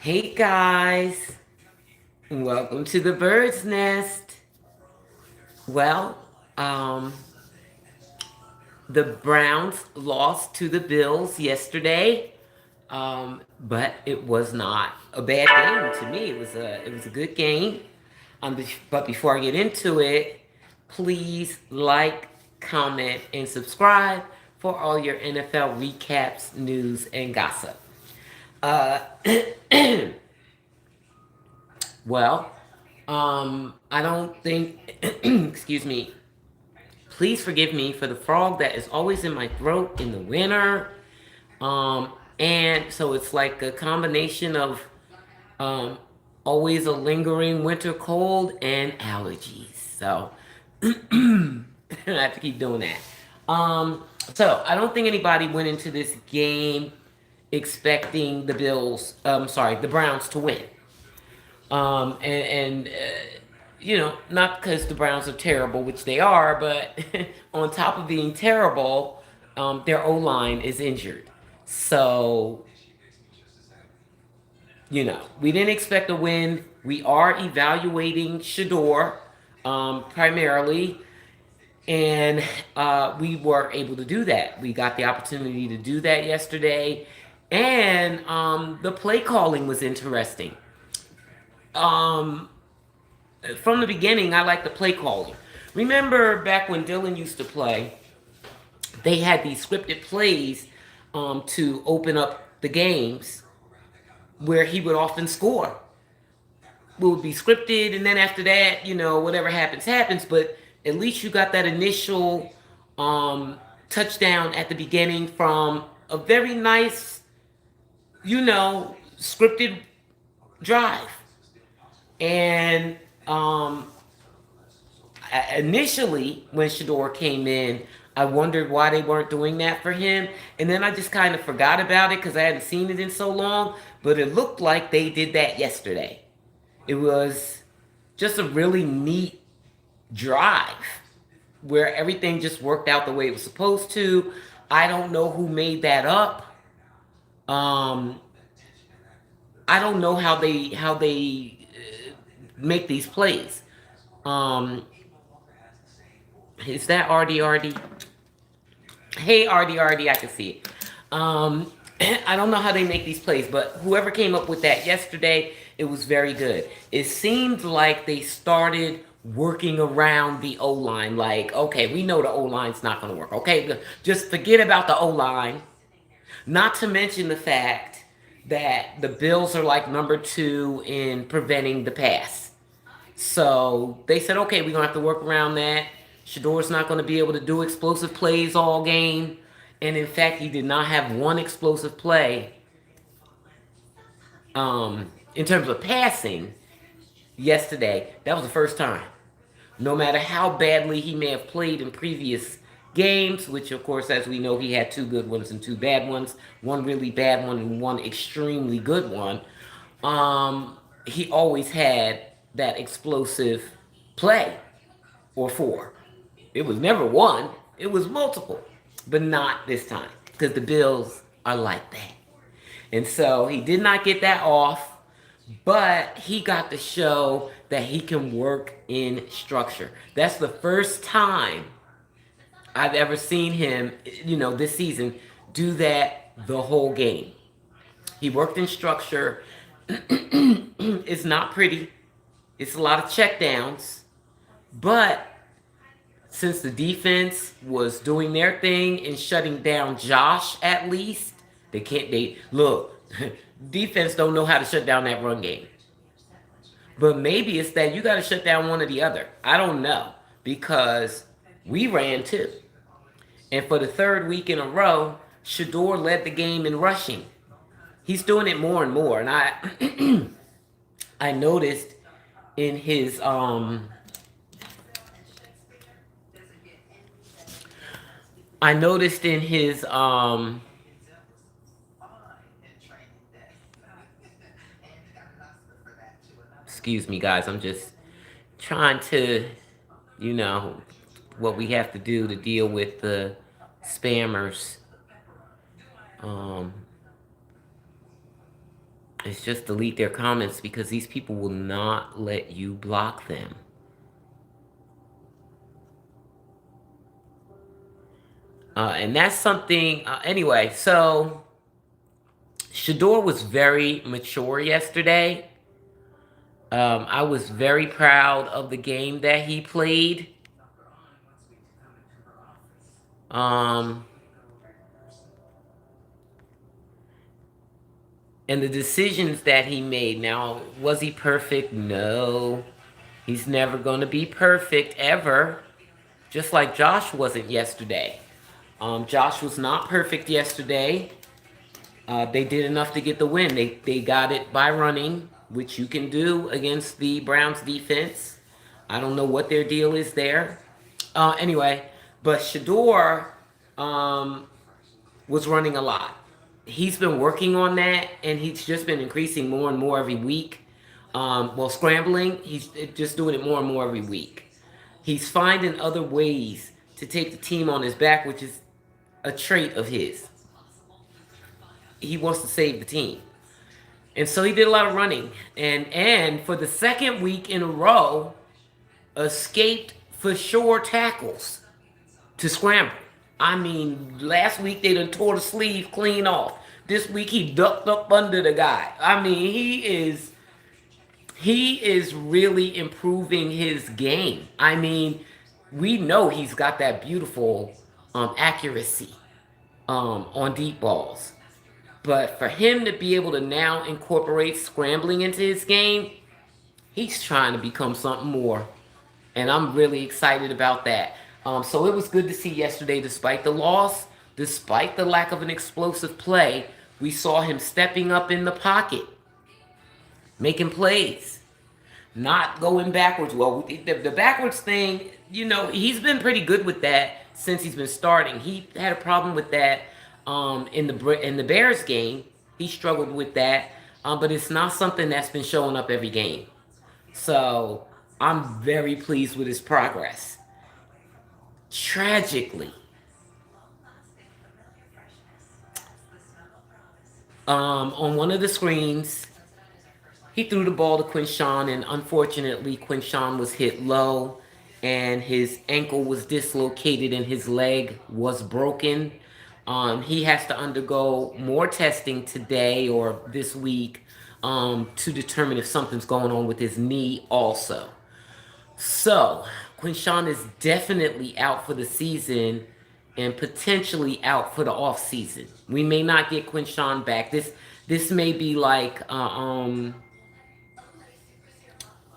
Hey guys, welcome to the bird's nest. Well, um, the Browns lost to the Bills yesterday, but it was not a bad game to me. It was a good game. But before I get into it, please like, comment, and subscribe for all your NFL recaps, news, and gossip. Uh, well, I don't think, excuse me, please forgive me for the frog that is always in my throat in the winter. And so it's like a combination of um, always a lingering winter cold and allergies. So I have to keep doing that. So I don't think anybody went into this game expecting the Browns to win. And not because the Browns are terrible, which they are, but on top of being terrible, their O line is injured. So, we didn't expect a win. We are evaluating Shador primarily, and we were able to do that. We got the opportunity to do that yesterday, and the play calling was interesting. Um, from the beginning, I like the play calling. Remember back when Dylan used to play, they had these scripted plays to open up the games where he would often score. It would be scripted, and then after that, whatever happens, happens. But at least you got that initial touchdown at the beginning from a very nice, scripted drive. And initially, when Shador came in, I wondered why they weren't doing that for him. And then I just kind of forgot about it because I hadn't seen it in so long. But it looked like they did that yesterday. It was just a really neat drive where everything just worked out the way it was supposed to. I don't know who made that up. Um, I don't know how they make these plays. Um, is that RD? Hey, RD, I can see it. I don't know how they make these plays, but whoever came up with that yesterday, it was very good. It seemed like they started working around the O line. Like, okay, we know the O line's not going to work. Okay, just forget about the O line. Not to mention the fact that the Bills are like number two in preventing the pass. So they said, okay, we're gonna have to work around that. Shador's not gonna be able to do explosive plays all game. And in fact, he did not have one explosive play in terms of passing yesterday. That was the first time. No matter how badly he may have played in previous games, which of course, as we know, he had two good ones and two bad ones, one really bad one and one extremely good one. He always had that explosive play or four. It was never one, it was multiple, but not this time because the Bills are like that. And so he did not get that off, but he got to show that he can work in structure. That's the first time I've ever seen him, this season, do that the whole game. He worked in structure. It's not pretty. It's a lot of checkdowns, but since the defense was doing their thing and shutting down Josh, at least they can't. They look. Defense don't know how to shut down that run game, but maybe it's that you got to shut down one or the other. I don't know because we ran too, and for the third week in a row, Shador led the game in rushing. He's doing it more and more, and I noticed in his I noticed in his excuse me guys, I'm just trying to, you know, what we have to do to deal with the spammers. Um is just delete their comments because these people will not let you block them. And that's something, anyway, so Shedeur was very mature yesterday. I was very proud of the game that he played. And the decisions that he made. Now, was he perfect? No. He's never going to be perfect, ever. Just like Josh wasn't yesterday. Josh was not perfect yesterday. They did enough to get the win. They got it by running, which you can do against the Browns defense. I don't know what their deal is there. Anyway, but Shedeur was running a lot. He's been working on that, and he's just been increasing more and more every week. Well, scrambling, he's just doing it more and more every week. He's finding other ways to take the team on his back, which is a trait of his. He wants to save the team. And so he did a lot of running. And for the second week in a row, escaped for sure tackles to scramble. I mean, last week they done tore the sleeve clean off. This week he ducked up under the guy. I mean, he is really improving his game. I mean, we know he's got that beautiful accuracy on deep balls. But for him to be able to now incorporate scrambling into his game, he's trying to become something more. And I'm really excited about that. So it was good to see yesterday, despite the loss, despite the lack of an explosive play, we saw him stepping up in the pocket, making plays, not going backwards. Well, the backwards thing, you know, he's been pretty good with that since he's been starting. He had a problem with that in the Bears game. He struggled with that, but it's not something that's been showing up every game. So I'm very pleased with his progress. Tragically, on one of the screens, he threw the ball to Quinshawn, and unfortunately, Quinshawn was hit low, and his ankle was dislocated, and his leg was broken. He has to undergo more testing today or this week to determine if something's going on with his knee also. So, Quinshawn is definitely out for the season and potentially out for the off season. We may not get Quinshawn back. This may be like Deshaun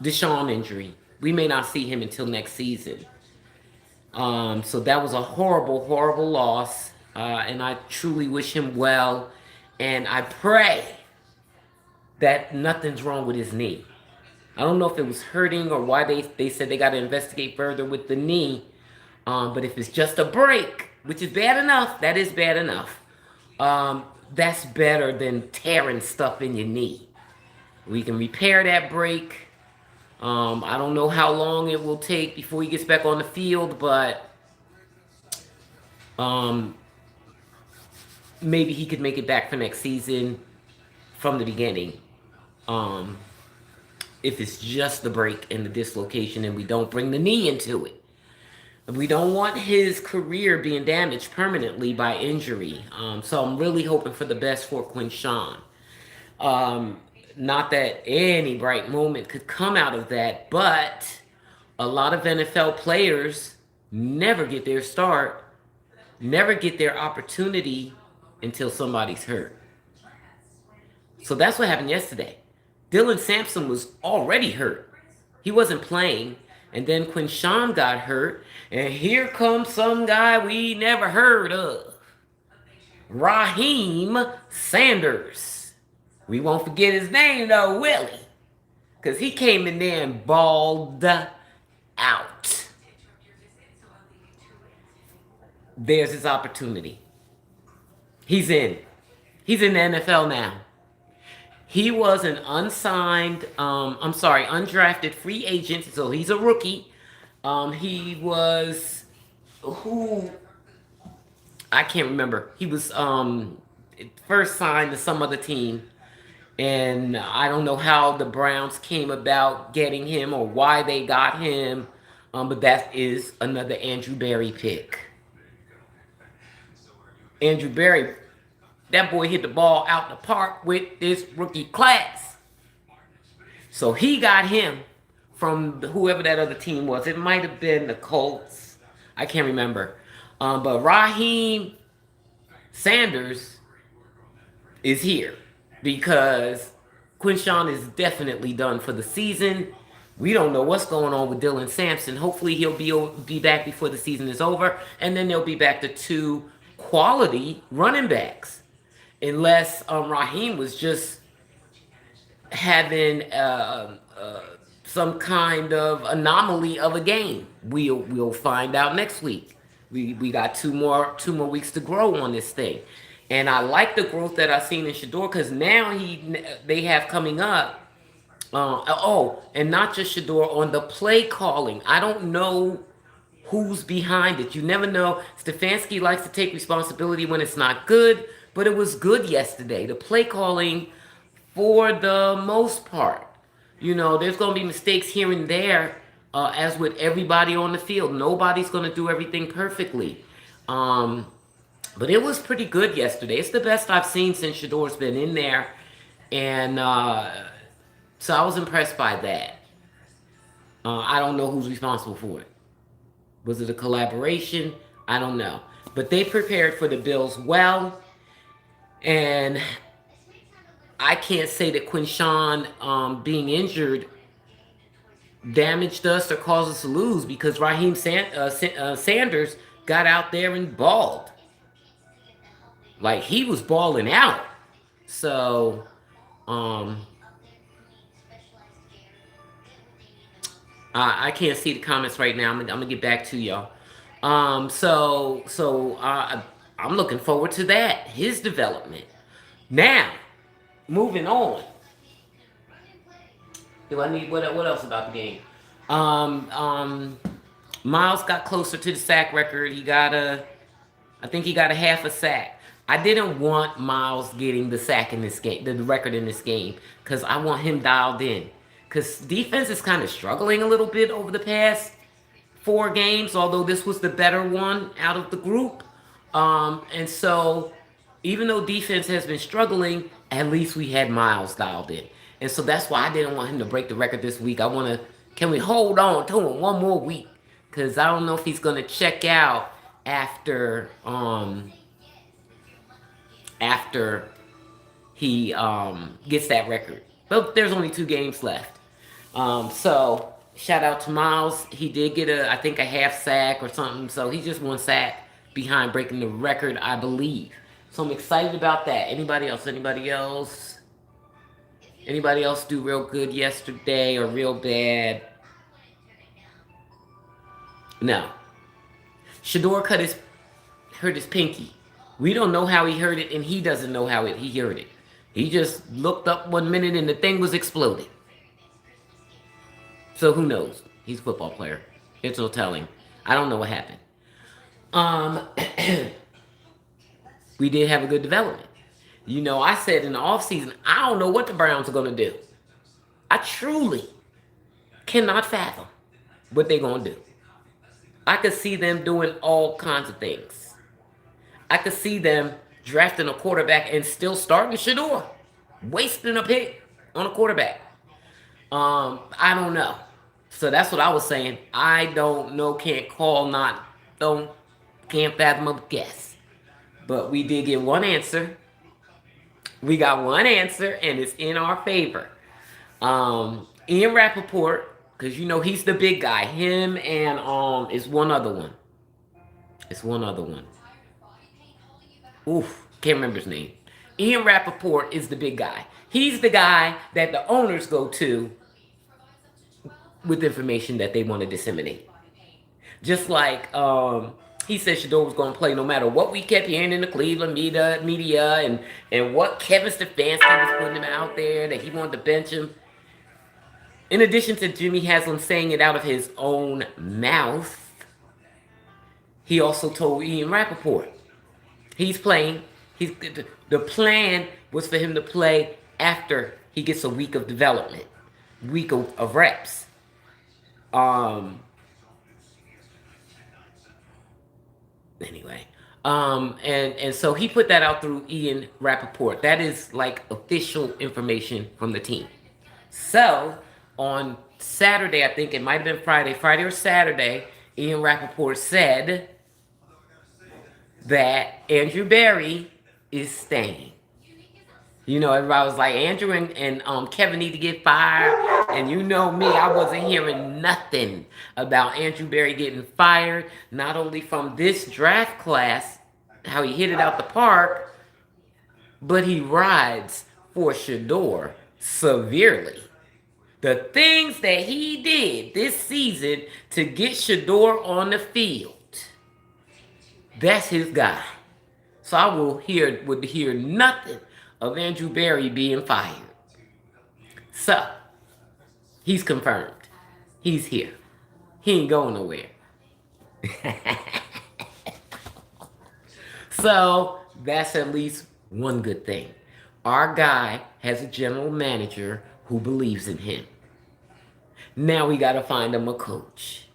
injury. We may not see him until next season. So that was a horrible, horrible loss. And I truly wish him well. And I pray that nothing's wrong with his knee. I don't know if it was hurting or why they said they got to investigate further with the knee. But if it's just a break, which is bad enough, that is bad enough. That's better than tearing stuff in your knee. We can repair that break. I don't know how long it will take before he gets back on the field, but maybe he could make it back for next season from the beginning. If it's just the break and the dislocation and we don't bring the knee into it. We don't want his career being damaged permanently by injury. So I'm really hoping for the best for Quinshawn. Not that any bright moment could come out of that, but a lot of NFL players never get their start, never get their opportunity until somebody's hurt. So that's what happened yesterday. Dylan Sampson was already hurt. He wasn't playing. And then Quinshawn got hurt. And here comes some guy we never heard of. Raheem Sanders. We won't forget his name though, Willie. Because he came in there and balled out. There's his opportunity. He's in. He's in the NFL now. He was an undrafted free agent, so he's a rookie. He was, I can't remember. He was first signed to some other team, And I don't know how the Browns came about getting him or why they got him. But that is another Andrew Berry pick. Andrew Berry, that boy hit the ball out the park with this rookie class. So he got him from whoever that other team was. It might have been the Colts. I can't remember. But Raheem Sanders is here because Quinshawn is definitely done for the season. We don't know what's going on with Dylan Sampson. Hopefully he'll be back before the season is over, and then they'll be back to 2 quality running backs. Unless Raheem was just having some kind of anomaly of a game. We'll find out next week. We got two more weeks to grow on this thing, and I like the growth that I've seen in Shador because now they have coming up. And not just Shador on the play calling. I don't know who's behind it. You never know. Stefanski likes to take responsibility when it's not good, but it was good yesterday. The play calling, for the most part, there's going to be mistakes here and there, as with everybody on the field. Nobody's going to do everything perfectly. But it was pretty good yesterday. It's the best I've seen since Shador's been in there. And so I was impressed by that. I don't know who's responsible for it. Was it a collaboration? I don't know. But they prepared for the Bills well. And I can't say that Quinshawn being injured damaged us or caused us to lose because Raheem Sanders got out there and balled. Like, he was balling out. So, I can't see the comments right now. I'm gonna get back to y'all. I'm looking forward to that. His development. Now, moving on. Do I need what else about the game? Miles got closer to the sack record. I think he got a half a sack. I didn't want Miles getting the sack in this game, the record in this game, because I want him dialed in. Because defense is kind of struggling a little bit over the past 4 games, although this was the better one out of the group. And so, even though defense has been struggling, at least we had Miles dialed in. And so that's why I didn't want him to break the record this week. Can we hold on to him one more week? Because I don't know if he's going to check out after he gets that record. But there's only 2 games left. So shout out to Miles. He did get I think a half sack or something. So he's just 1 sack behind breaking the record, I believe. So I'm excited about that. Anybody else? Anybody else do real good yesterday or real bad? No. Shador hurt his pinky. We don't know how he hurt it, and he doesn't know how he hurt it. He just looked up 1 minute and the thing was exploding. So who knows? He's a football player. It's no telling. I don't know what happened. We did have a good development. I said in the offseason, I don't know what the Browns are going to do. I truly cannot fathom what they're going to do. I could see them doing all kinds of things. I could see them drafting a quarterback and still starting Shador. Wasting a pick on a quarterback. I don't know. So that's what I was saying. I don't know, can't fathom a guess. But we did get one answer. We got one answer, and it's in our favor. Ian Rappaport, because he's the big guy. Him and it's one other one. Oof, can't remember his name. Ian Rappaport is the big guy. He's the guy that the owners go to with information that they want to disseminate. Just like he said Shador was going to play no matter what we kept hearing in the Cleveland media and what Kevin Stefanski was putting him out there, that he wanted to bench him. In addition to Jimmy Haslam saying it out of his own mouth, he also told Ian Rappaport he's playing. The plan was for him to play after he gets a week of development, week of reps. Um, anyway, and so he put that out through Ian Rappaport. That is like official information from the team. So on Saturday, I think it might have been Friday or Saturday, Ian Rappaport said that Andrew Berry is staying. You know, everybody was like, Andrew and Kevin need to get fired. And you know me, I wasn't hearing nothing about Andrew Berry getting fired, not only from this draft class, how he hit it out the park, but he rides for Shedeur severely. The things that he did this season to get Shedeur on the field, that's his guy. So I would hear nothing of Andrew Berry being fired. So he's confirmed. He's here. He ain't going nowhere. So that's at least one good thing. Our guy has a general manager who believes in him. Now we got to find him a coach.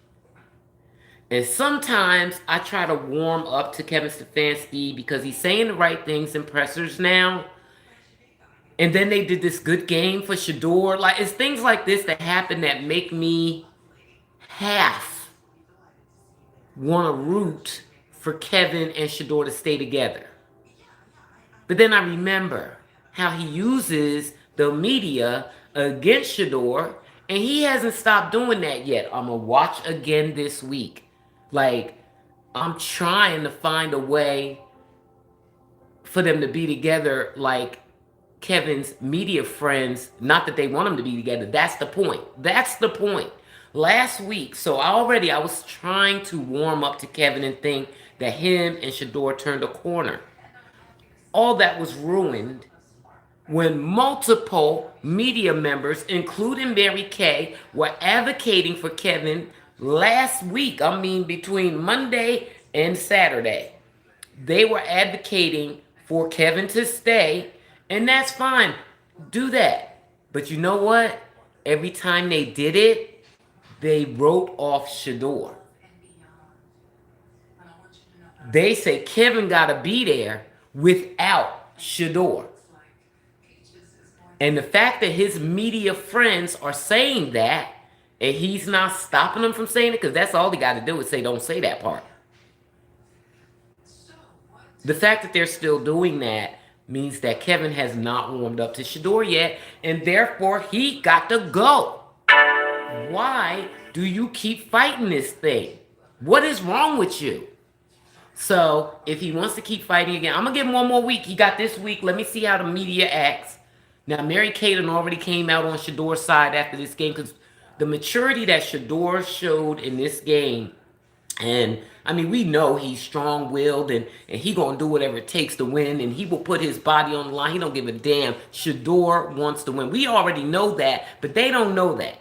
And sometimes I try to warm up to Kevin Stefanski because he's saying the right things in pressers now. And then they did this good game for Shedeur. Like, it's things like this that happen that make me half want to root for Kevin and Shedeur to stay together. But then I remember how he uses the media against Shedeur, and he hasn't stopped doing that yet. I'm going to watch again this week. Like, I'm trying to find a way for them to be together like Kevin's media friends. Not that they want them to be together. That's the point. That's the point. Last week, so I was trying to warm up to Kevin and think that him and Shedeur turned a corner. All that was ruined when multiple media members, including Mary Kay, were advocating for Kevin last week. I mean, between Monday and Saturday. They were advocating for Kevin to stay, and that's fine. Do that. But you know what? Every time they did it, they wrote off Shedeur. They say Kevin got to be there without Shedeur. And the fact that his media friends are saying that, and he's not stopping them from saying it, because that's all he got to do is say, don't say that part. The fact that they're still doing that means that Kevin has not warmed up to Shedeur yet, and therefore he got to go. Why do you keep fighting this thing? What is wrong with you? So if he wants to keep fighting again, I'm going to give him one more week. He got this week. Let me see how the media acts. Now, Mary Kay already came out on Shedeur's side after this game, because the maturity that Shedeur showed in this game, and I mean, we know he's strong-willed, and he going to do whatever it takes to win, and he will put his body on the line. He don't give a damn. Shedeur wants to win. We already know that, but they don't know that.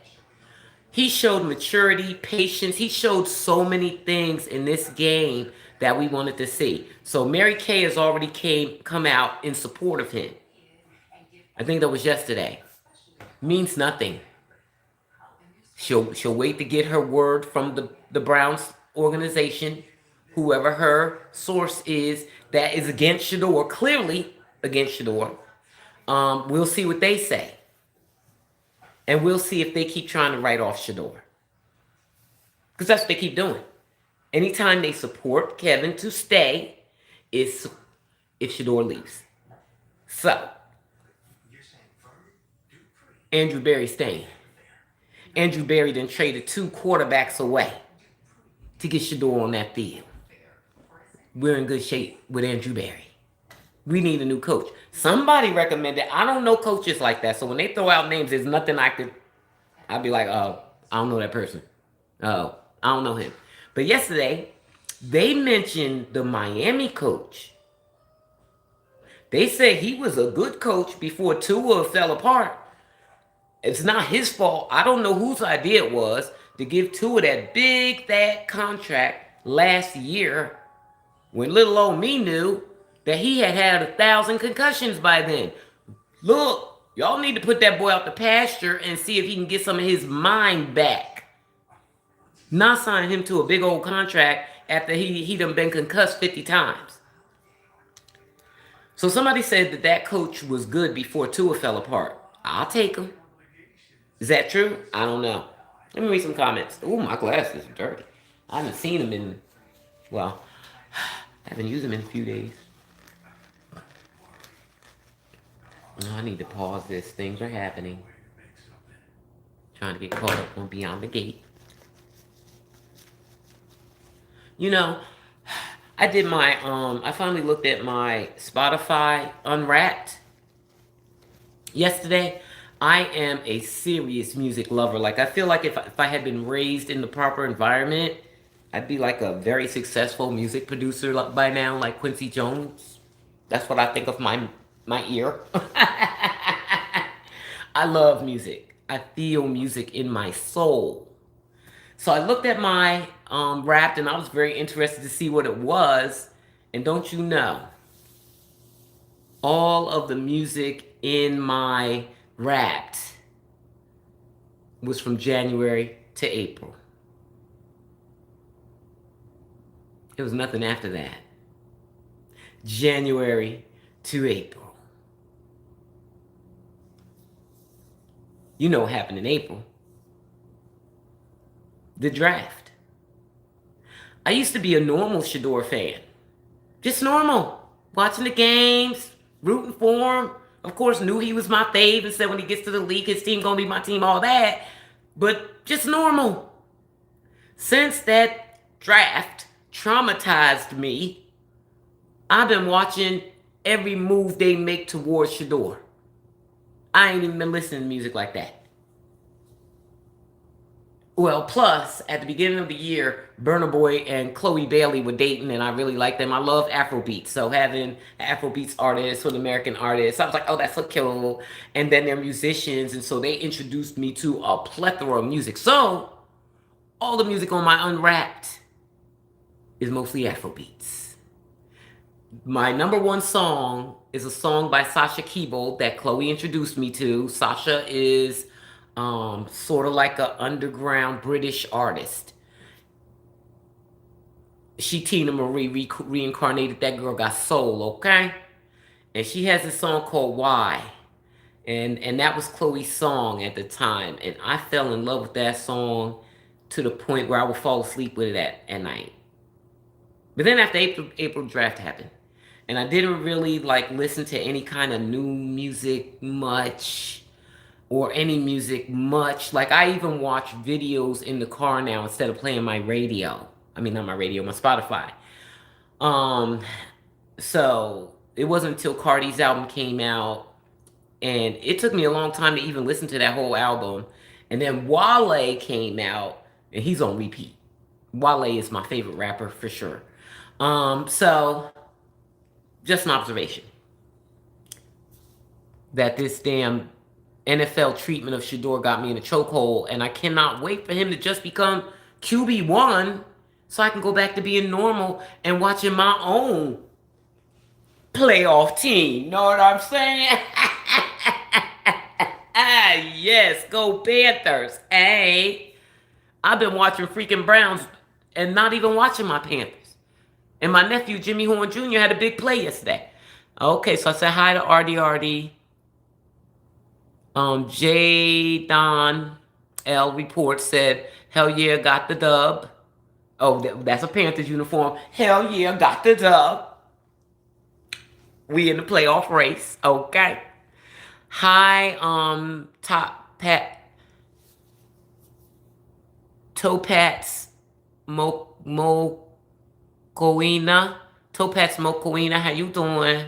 He showed maturity, patience. He showed so many things in this game that we wanted to see. So Mary Kay has already come out in support of him. I think that was yesterday. Means nothing. She'll wait to get her word from the Browns organization, whoever her source is, that is against Shedeur, clearly against Shedeur. We'll see what they say. And we'll see if they keep trying to write off Shedeur. Because that's what they keep doing. Anytime they support Kevin to stay, is if Shedeur leaves. So, Andrew Berry staying. Andrew Berry then traded 2 quarterbacks away to get Shedeur on that field. We're in good shape with Andrew Berry. We need a new coach. Somebody recommended. I don't know coaches like that. So when they throw out names, there's nothing I'd be like, oh, I don't know that person. Oh, I don't know him. But yesterday, they mentioned the Miami coach. They said he was a good coach before Tua fell apart. It's not his fault. I don't know whose idea it was to give Tua that big fat contract last year when little old me knew that he had 1,000 concussions by then. Look, Y'all need to put that boy out the pasture and see if he can get some of his mind back. Not sign him to a big old contract after he done been concussed 50 times. So somebody said that coach was good before Tua fell apart. I'll take him. Is that true? I don't know. Let me read some comments. Ooh, my glasses are dirty. I haven't seen them in, well, I haven't used them in a few days. Oh, I need to pause this. Things are happening. Trying to get caught up on Beyond the Gate. You know, I did my, I finally looked at my Spotify Unwrapped yesterday. I am a serious music lover. Like, I feel like if I had been raised in the proper environment, I'd be like a very successful music producer by now, like Quincy Jones. That's what I think of my ear. I love music. I feel music in my soul. So I looked at my Wrapped, and I was very interested to see what it was. And don't you know, all of the music in my Wrapped was from January to April. It was nothing after that. January to April. You know what happened in April. The draft. I used to be a normal Shedeur fan. Just normal. Watching the games, rooting for him. Of course, knew he was my fave and said when he gets to the league, his team gonna be my team, all that. But just normal. Since that draft traumatized me, I've been watching every move they make towards Shedeur. I ain't even been listening to music like that. Well, plus, at the beginning of the year, Burna Boy and Chloe Bailey were dating, and I really like them. I love Afrobeats, so having Afrobeats artists with American artists, I was like, oh, that's so cool. And then they're musicians, and so they introduced me to a plethora of music. So, all the music on my Unwrapped is mostly Afrobeats. My number one song is a song by Sasha Keebold that Chloe introduced me to. Sasha is sort of like an underground British artist. She Tina Marie reincarnated. That girl got soul, okay? And she has a song called Why. And that was Chloe's song at the time. And I fell in love with that song to the point where I would fall asleep with it at night. But then after April draft happened, and I didn't really like listen to any kind of new music much, or any music much. Like, I even watch videos in the car now instead of playing my radio. I mean, not my radio, my Spotify. So it wasn't until Cardi's album came out, and it took me a long time to even listen to that whole album. And then Wale came out, and he's on repeat. Wale is my favorite rapper for sure. So just an observation that this damn NFL treatment of Shedeur got me in a chokehold, and I cannot wait for him to just become QB1 so I can go back to being normal and watching my own playoff team. Know what I'm saying? Yes, go Panthers. Hey, I've been watching freaking Browns and not even watching my Panthers. And my nephew, Jimmy Horn Jr., had a big play yesterday. Okay, so I said hi to RDRD. J. Don L. Report said, hell yeah, got the dub. Oh, that's a Panthers uniform. Hell yeah, got the dub. We in the playoff race. Okay. Hi, Top Pat. Topats Mokoina. Topats Mokoina, how you doing?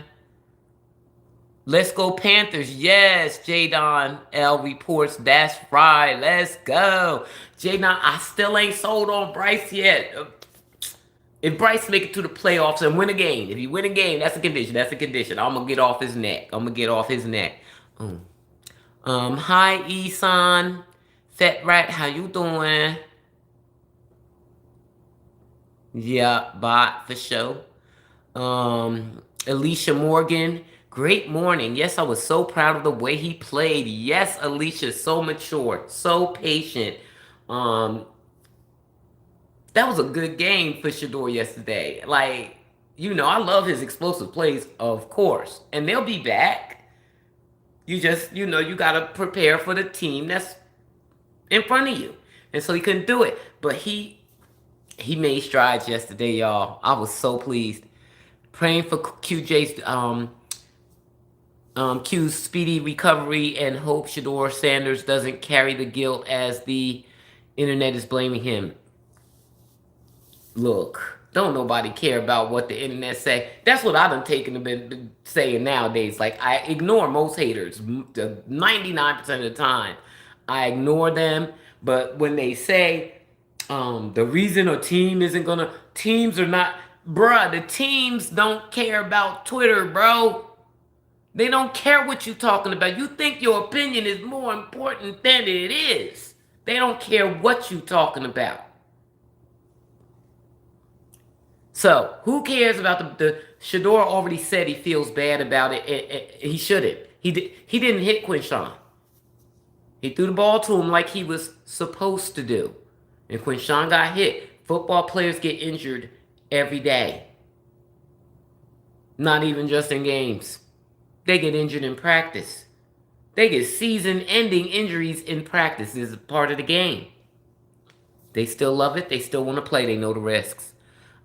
Let's go Panthers. Yes, Jadon L reports. That's right. Let's go. Jadon, I still ain't sold on Bryce yet. If Bryce make it to the playoffs and win a game, if he win a game, that's a condition. That's a condition. I'm going to get off his neck. Hi, Isan. Fat Rat, how you doing? Yeah, bot for sure. Alicia Morgan. Great morning. Yes, I was so proud of the way he played. Yes, Alicia, so mature, so patient. Um, that was a good game for Shador yesterday. Like, I love his explosive plays, of course. And they'll be back. You just, you got to prepare for the team that's in front of you. And so he couldn't do it. But he made strides yesterday, y'all. I was so pleased. Praying for Q's speedy recovery and hope Shador Sanders doesn't carry the guilt as the internet is blaming him. Look, don't nobody care about what the internet say. That's what I've been taking a bit saying nowadays. Like, I ignore most haters 99% of the time. I ignore them, but when they say the reason a team isn't gonna, teams are not, bruh, the teams don't care about Twitter, bro. They don't care what you're talking about. You think your opinion is more important than it is. They don't care what you're talking about. So, who cares about the Shador already said he feels bad about it. He shouldn't. He didn't hit Quinshawn. He threw the ball to him like he was supposed to do. And Quinshawn got hit. Football players get injured every day. Not even just in games. They get injured in practice. They get season-ending injuries in practice. This is part of the game. They still love it. They still want to play. They know the risks.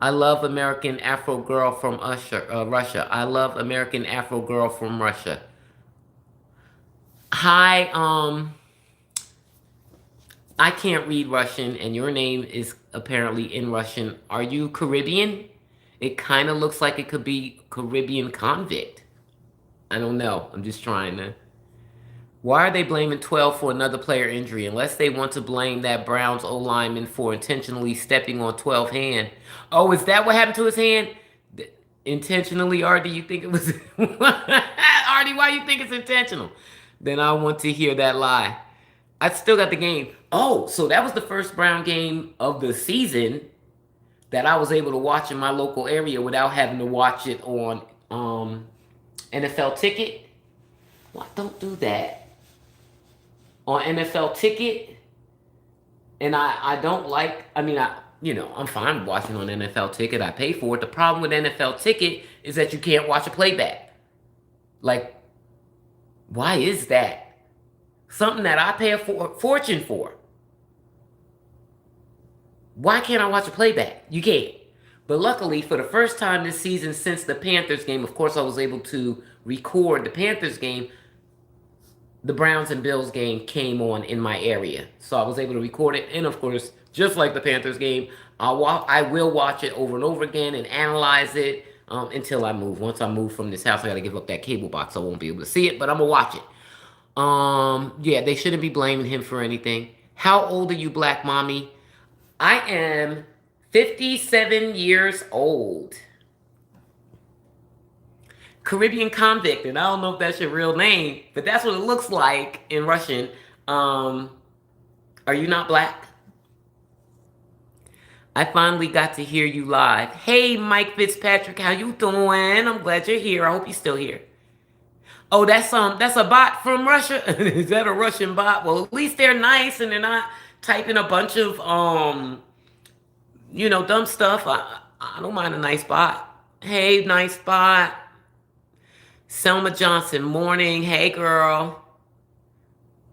I love American Afro Girl from Russia. I love American Afro Girl from Russia. Hi, I can't read Russian, and your name is apparently in Russian. Are you Caribbean? It kind of looks like it could be Caribbean convict. I don't know. I'm just trying to... Why are they blaming 12 for another player injury? Unless they want to blame that Browns O-lineman for intentionally stepping on 12 hand. Oh, is that what happened to his hand? Intentionally, Artie, you think it was... Artie, why you think it's intentional? Then I want to hear that lie. I still got the game. Oh, so that was the first Brown game of the season that I was able to watch in my local area without having to watch it on NFL Ticket. Well, don't do that. On NFL Ticket, and I don't like, I'm fine watching on NFL Ticket. I pay for it. The problem with NFL Ticket is that you can't watch a playback. Like, why is that? Something that I pay a fortune for. Why can't I watch a playback? You can't. But luckily, for the first time this season since the Panthers game, of course I was able to record the Panthers game. The Browns and Bills game came on in my area. So I was able to record it. And of course, just like the Panthers game, I will watch it over and over again and analyze it until I move. Once I move from this house, I got to give up that cable box. I won't be able to see it, but I'm going to watch it. Yeah, they shouldn't be blaming him for anything. How old are you, Black Mommy? I am 57 years old. Caribbean convict, and I don't know if that's your real name, but that's what it looks like in Russian. Are you not black? I finally got to hear you live. Hey, Mike Fitzpatrick, how you doing? I'm glad you're here. I hope you're still here. Oh, that's a bot from Russia? Is that a Russian bot? Well, at least they're nice and they're not typing a bunch of dumb stuff. I don't mind a nice bot. Hey, nice bot. Selma Johnson, morning. Hey, girl.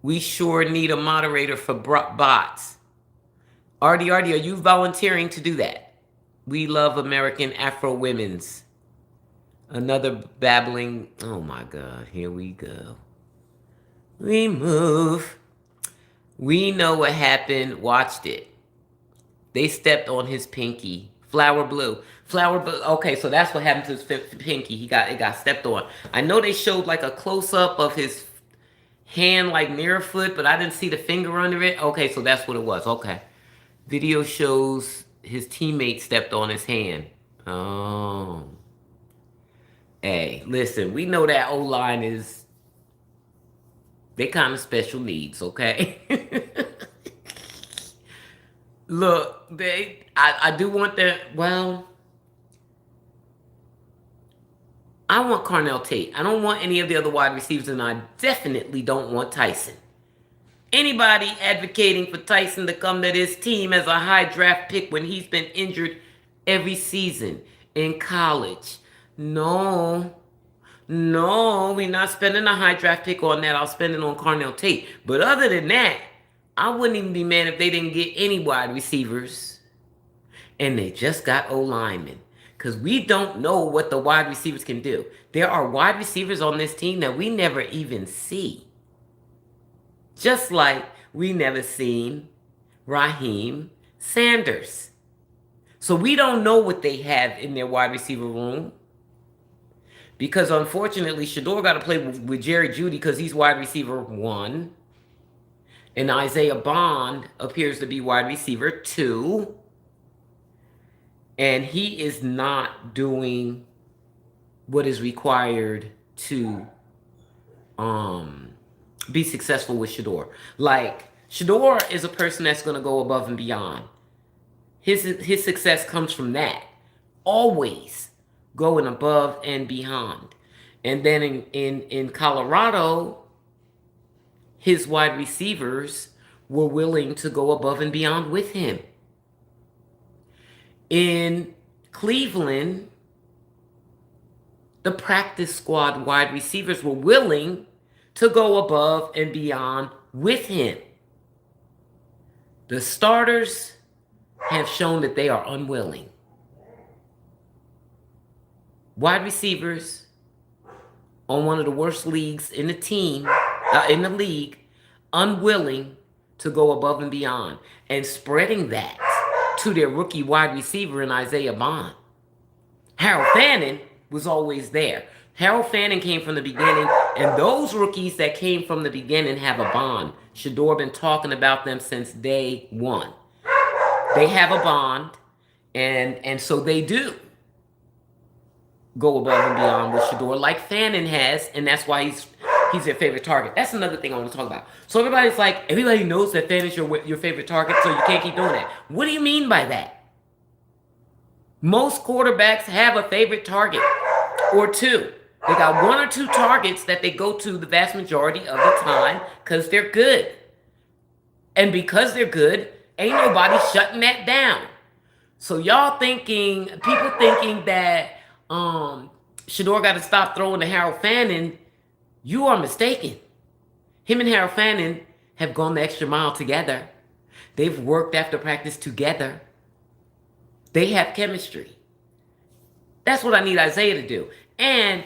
We sure need a moderator for bots. Artie, are you volunteering to do that? We love American Afro Women's. Another babbling. Oh, my God. Here we go. We move. We know what happened. Watched it. They stepped on his pinky. Flower blue. Okay, so that's what happened to his pinky. It got stepped on. I know they showed like a close-up of his hand like near foot, but I didn't see the finger under it. Okay, so that's what it was. Okay. Video shows his teammate stepped on his hand. Oh. Hey, listen, we know that O-line is... They kind of special needs, okay? Look, I do want that... Well... I want Carnell Tate. I don't want any of the other wide receivers, and I definitely don't want Tyson. Anybody advocating for Tyson to come to this team as a high draft pick when he's been injured every season in college? No. No, we're not spending a high draft pick on that. I'll spend it on Carnell Tate. But other than that, I wouldn't even be mad if they didn't get any wide receivers. And they just got O-linemen. Because we don't know what the wide receivers can do. There are wide receivers on this team that we never even see. Just like we never seen Raheem Sanders. So we don't know what they have in their wide receiver room. Because unfortunately, Shedeur got to play with Jerry Jeudy because he's wide receiver 1. And Isaiah Bond appears to be wide receiver 2. And he is not doing what is required to be successful with Shedeur. Like, Shedeur is a person that's going to go above and beyond. His success comes from that. Always going above and beyond. And then in Colorado, his wide receivers were willing to go above and beyond with him. In Cleveland, the practice squad wide receivers were willing to go above and beyond with him. The starters have shown that they are unwilling. Wide receivers on one of the worst leagues in the league, unwilling to go above and beyond, and spreading that to their rookie wide receiver in Isaiah Bond. Harold Fannin was always there. Harold Fannin came from the beginning, and those rookies that came from the beginning have a bond. Shedeur been talking about them since day one. They have a bond, and so they do go above and beyond with Shedeur, like Fannin has, and that's why he's their favorite target. That's another thing I want to talk about. So everybody knows that Fannin's your favorite target, so you can't keep doing that. What do you mean by that? Most quarterbacks have a favorite target or two. They got one or two targets that they go to the vast majority of the time because they're good. And because they're good, ain't nobody shutting that down. So people thinking that Shedeur got to stop throwing to Harold Fannin, you are mistaken. Him and Harold Fannin have gone the extra mile together. They've worked after practice together. They have chemistry. That's what I need Isaiah to do. And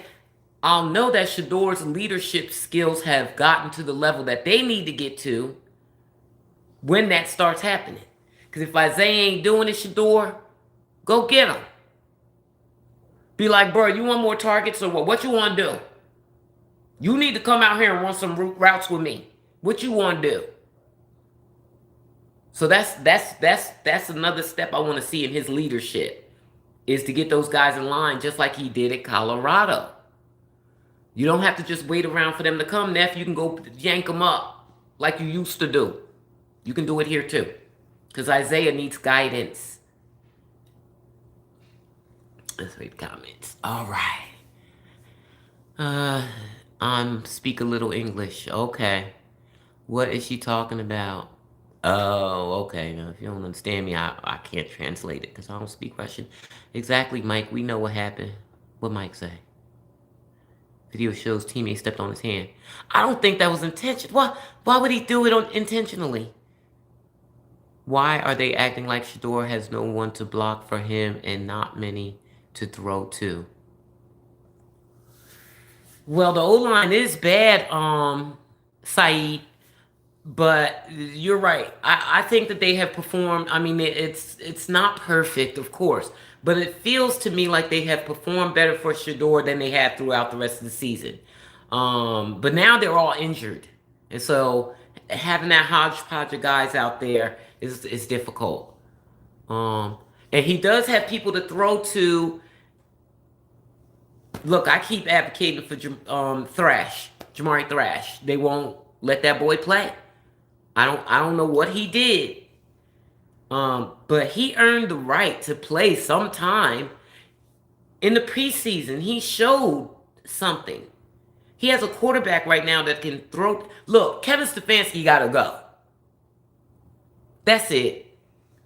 I'll know that Shedeur's leadership skills have gotten to the level that they need to get to when that starts happening. Because if Isaiah ain't doing it, Shedeur, go get him. Be like, bro, you want more targets or what? What you want to do? You need to come out here and run some routes with me. What you want to do? So that's another step I want to see in his leadership, is to get those guys in line just like he did at Colorado. You don't have to just wait around for them to come, Neff. You can go yank them up like you used to do. You can do it here too. Because Isaiah needs guidance. Let's read comments. All right. Speak a little English. Okay. What is she talking about? Oh, okay. Now, if you don't understand me, I can't translate it because I don't speak Russian. Exactly, Mike. We know what happened. What Mike say? Video shows teammate stepped on his hand. I don't think that was intentional. Why would he do it intentionally? Why are they acting like Shedeur has no one to block for him and not many to throw to? Well, the O-line is bad, Saeed, but you're right. I think that they have performed. I mean, it's not perfect, of course, but it feels to me like they have performed better for Shedeur than they have throughout the rest of the season. But now they're all injured, and so having that hodgepodge of guys out there is difficult. And he does have people to throw to. Look, I keep advocating for Jamari Thrash. They won't let that boy play. I don't know what he did. But he earned the right to play sometime in the preseason. He showed something. He has a quarterback right now that can throw. Look, Kevin Stefanski got to go. That's it.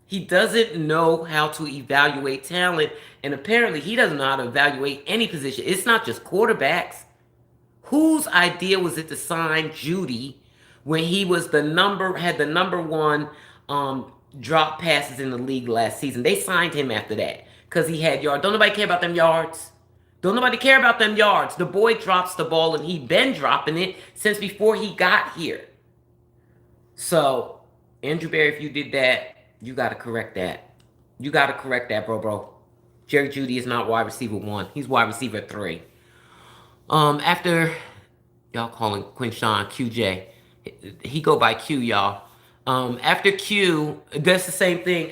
He doesn't know how to evaluate talent, and apparently he doesn't know how to evaluate any position. It's not just quarterbacks. Whose idea was it to sign Judy when he was had the number one drop passes in the league last season? They signed him after that because he had yards. Don't nobody care about them yards. Don't nobody care about them yards. The boy drops the ball, and he been dropping it since before he got here. So, Andrew Berry, if you did that, you got to correct that. You got to correct that, bro. Jerry Jeudy is not wide receiver 1. He's wide receiver 3. After y'all calling Quinshon QJ, he go by Q, y'all. After Q, that's the same thing.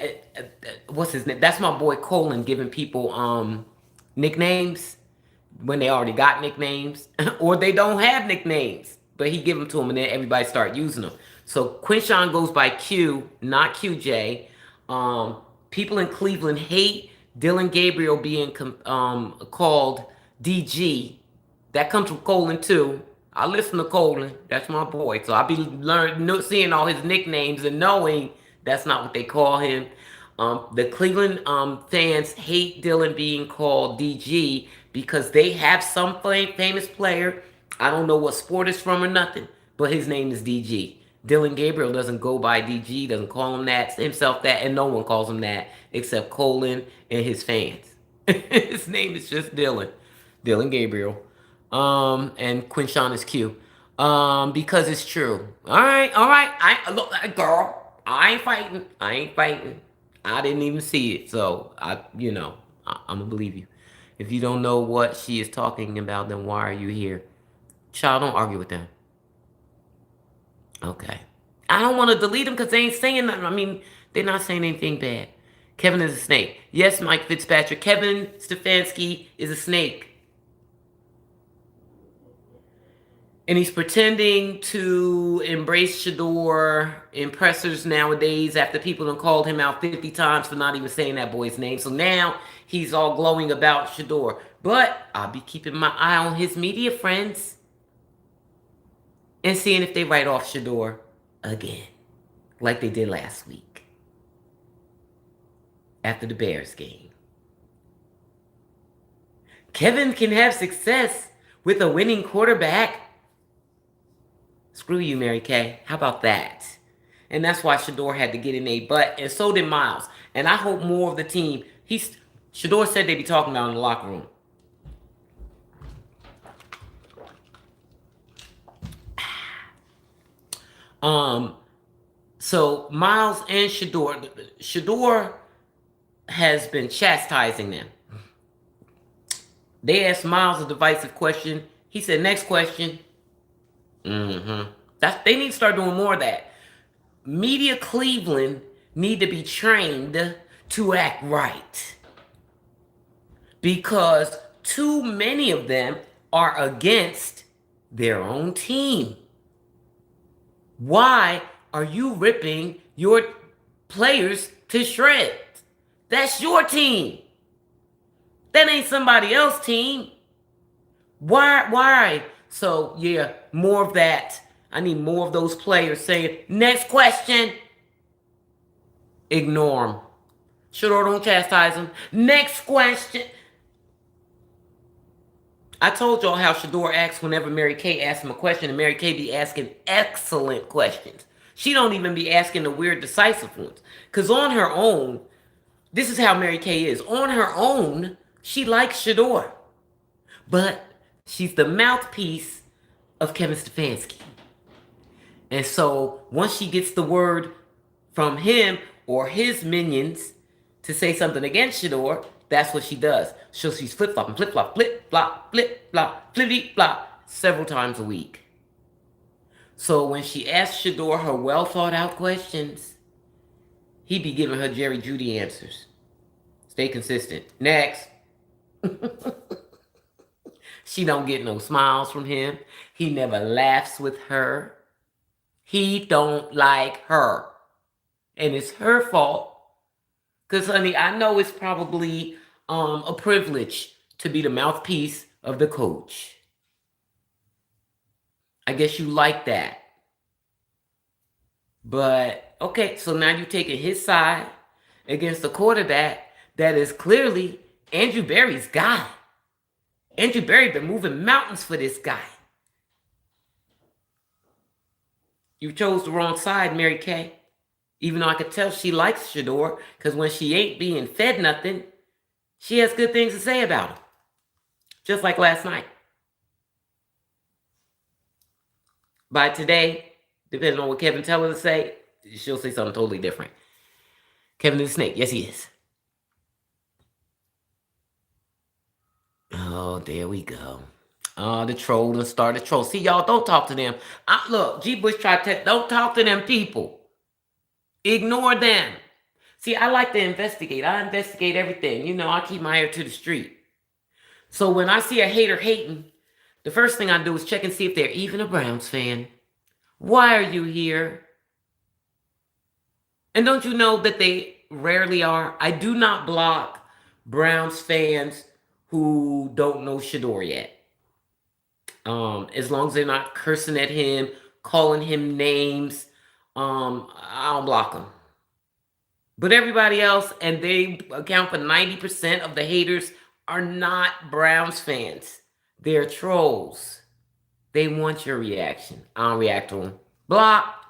What's his name? That's my boy Colin giving people nicknames when they already got nicknames, or they don't have nicknames, but he give them to them, and then everybody start using them. So Quinshon goes by Q, not QJ. People in Cleveland hate Dylan Gabriel being called DG. That comes from Colin too. I listen to Colin. That's my boy. So I be seeing all his nicknames and knowing that's not what they call him. The Cleveland fans hate Dylan being called DG because they have some famous player. I don't know what sport it's from or nothing, but his name is DG. Dylan Gabriel doesn't go by DG, doesn't call himself that, and no one calls him that except Colin and his fans. His name is just Dylan Gabriel. And Quinshon is Q. Because it's true. All right. Look, girl, I ain't fighting. I didn't even see it, so I'm gonna believe you. If you don't know what she is talking about, then why are you here? Child, don't argue with them. Okay. I don't want to delete them because they ain't saying nothing. I mean, they're not saying anything bad. Kevin is a snake. Yes, Mike Fitzpatrick. Kevin Stefanski is a snake. And he's pretending to embrace Shedeur impressors nowadays after people have called him out 50 times for not even saying that boy's name. So now he's all glowing about Shedeur. But I'll be keeping my eye on his media friends and seeing if they write off Shedeur again, like they did last week after the Bears game. Kevin can have success with a winning quarterback. Screw you, Mary Kay. How about that? And that's why Shedeur had to get in a butt, and so did Miles. And I hope more of the team. Shedeur said they'd be talking about in the locker room. So Miles and Shedeur has been chastising them. They asked Miles a divisive question. He said, next question. They need to start doing more of that. Media Cleveland need to be trained to act right, because too many of them are against their own team. Why are you ripping your players to shreds? That's your team. That ain't somebody else's team. Why? So, yeah, more of that. I need more of those players saying, next question. Ignore them. Shedeur, don't chastise them. Next question. I told y'all how Shedeur acts whenever Mary Kay asks him a question, and Mary Kay be asking excellent questions. She don't even be asking the weird, decisive ones. Because on her own, this is how Mary Kay is. On her own, she likes Shedeur. But she's the mouthpiece of Kevin Stefanski. And so once she gets the word from him or his minions to say something against Shedeur, that's what she does. So she's flip-flopping, flip-flop, flip-flop, flip-flop, flippy-flop several times a week. So when she asks Shedeur her well-thought-out questions, he be giving her Jerry Jeudy answers. Stay consistent. Next. She don't get no smiles from him. He never laughs with her. He don't like her. And it's her fault. Because, honey, I know it's probably a privilege to be the mouthpiece of the coach. I guess you like that. But, okay, so now you're taking his side against a quarterback that is clearly Andrew Berry's guy. Andrew Berry been moving mountains for this guy. You chose the wrong side, Mary Kay. Even though I could tell she likes Shedeur, because when she ain't being fed nothing, she has good things to say about him. Just like last night. By today, depending on what Kevin tell her to say, she'll say something totally different. Kevin is a snake. Yes, he is. Oh, there we go. The troll and started troll. See, y'all, don't talk to them. Look, G. Bush tried to don't talk to them people. Ignore them. See, I like to investigate. I investigate everything. You know, I keep my ear to the street. So when I see a hater hating, the first thing I do is check and see if they're even a Browns fan. Why are you here? And don't you know that they rarely are? I do not block Browns fans who don't know Shedeur yet. As long as they're not cursing at him, calling him names, I'll block them. But everybody else, and they account for 90% of the haters, are not Browns fans. They're trolls. They want your reaction. I don't react to them. Block.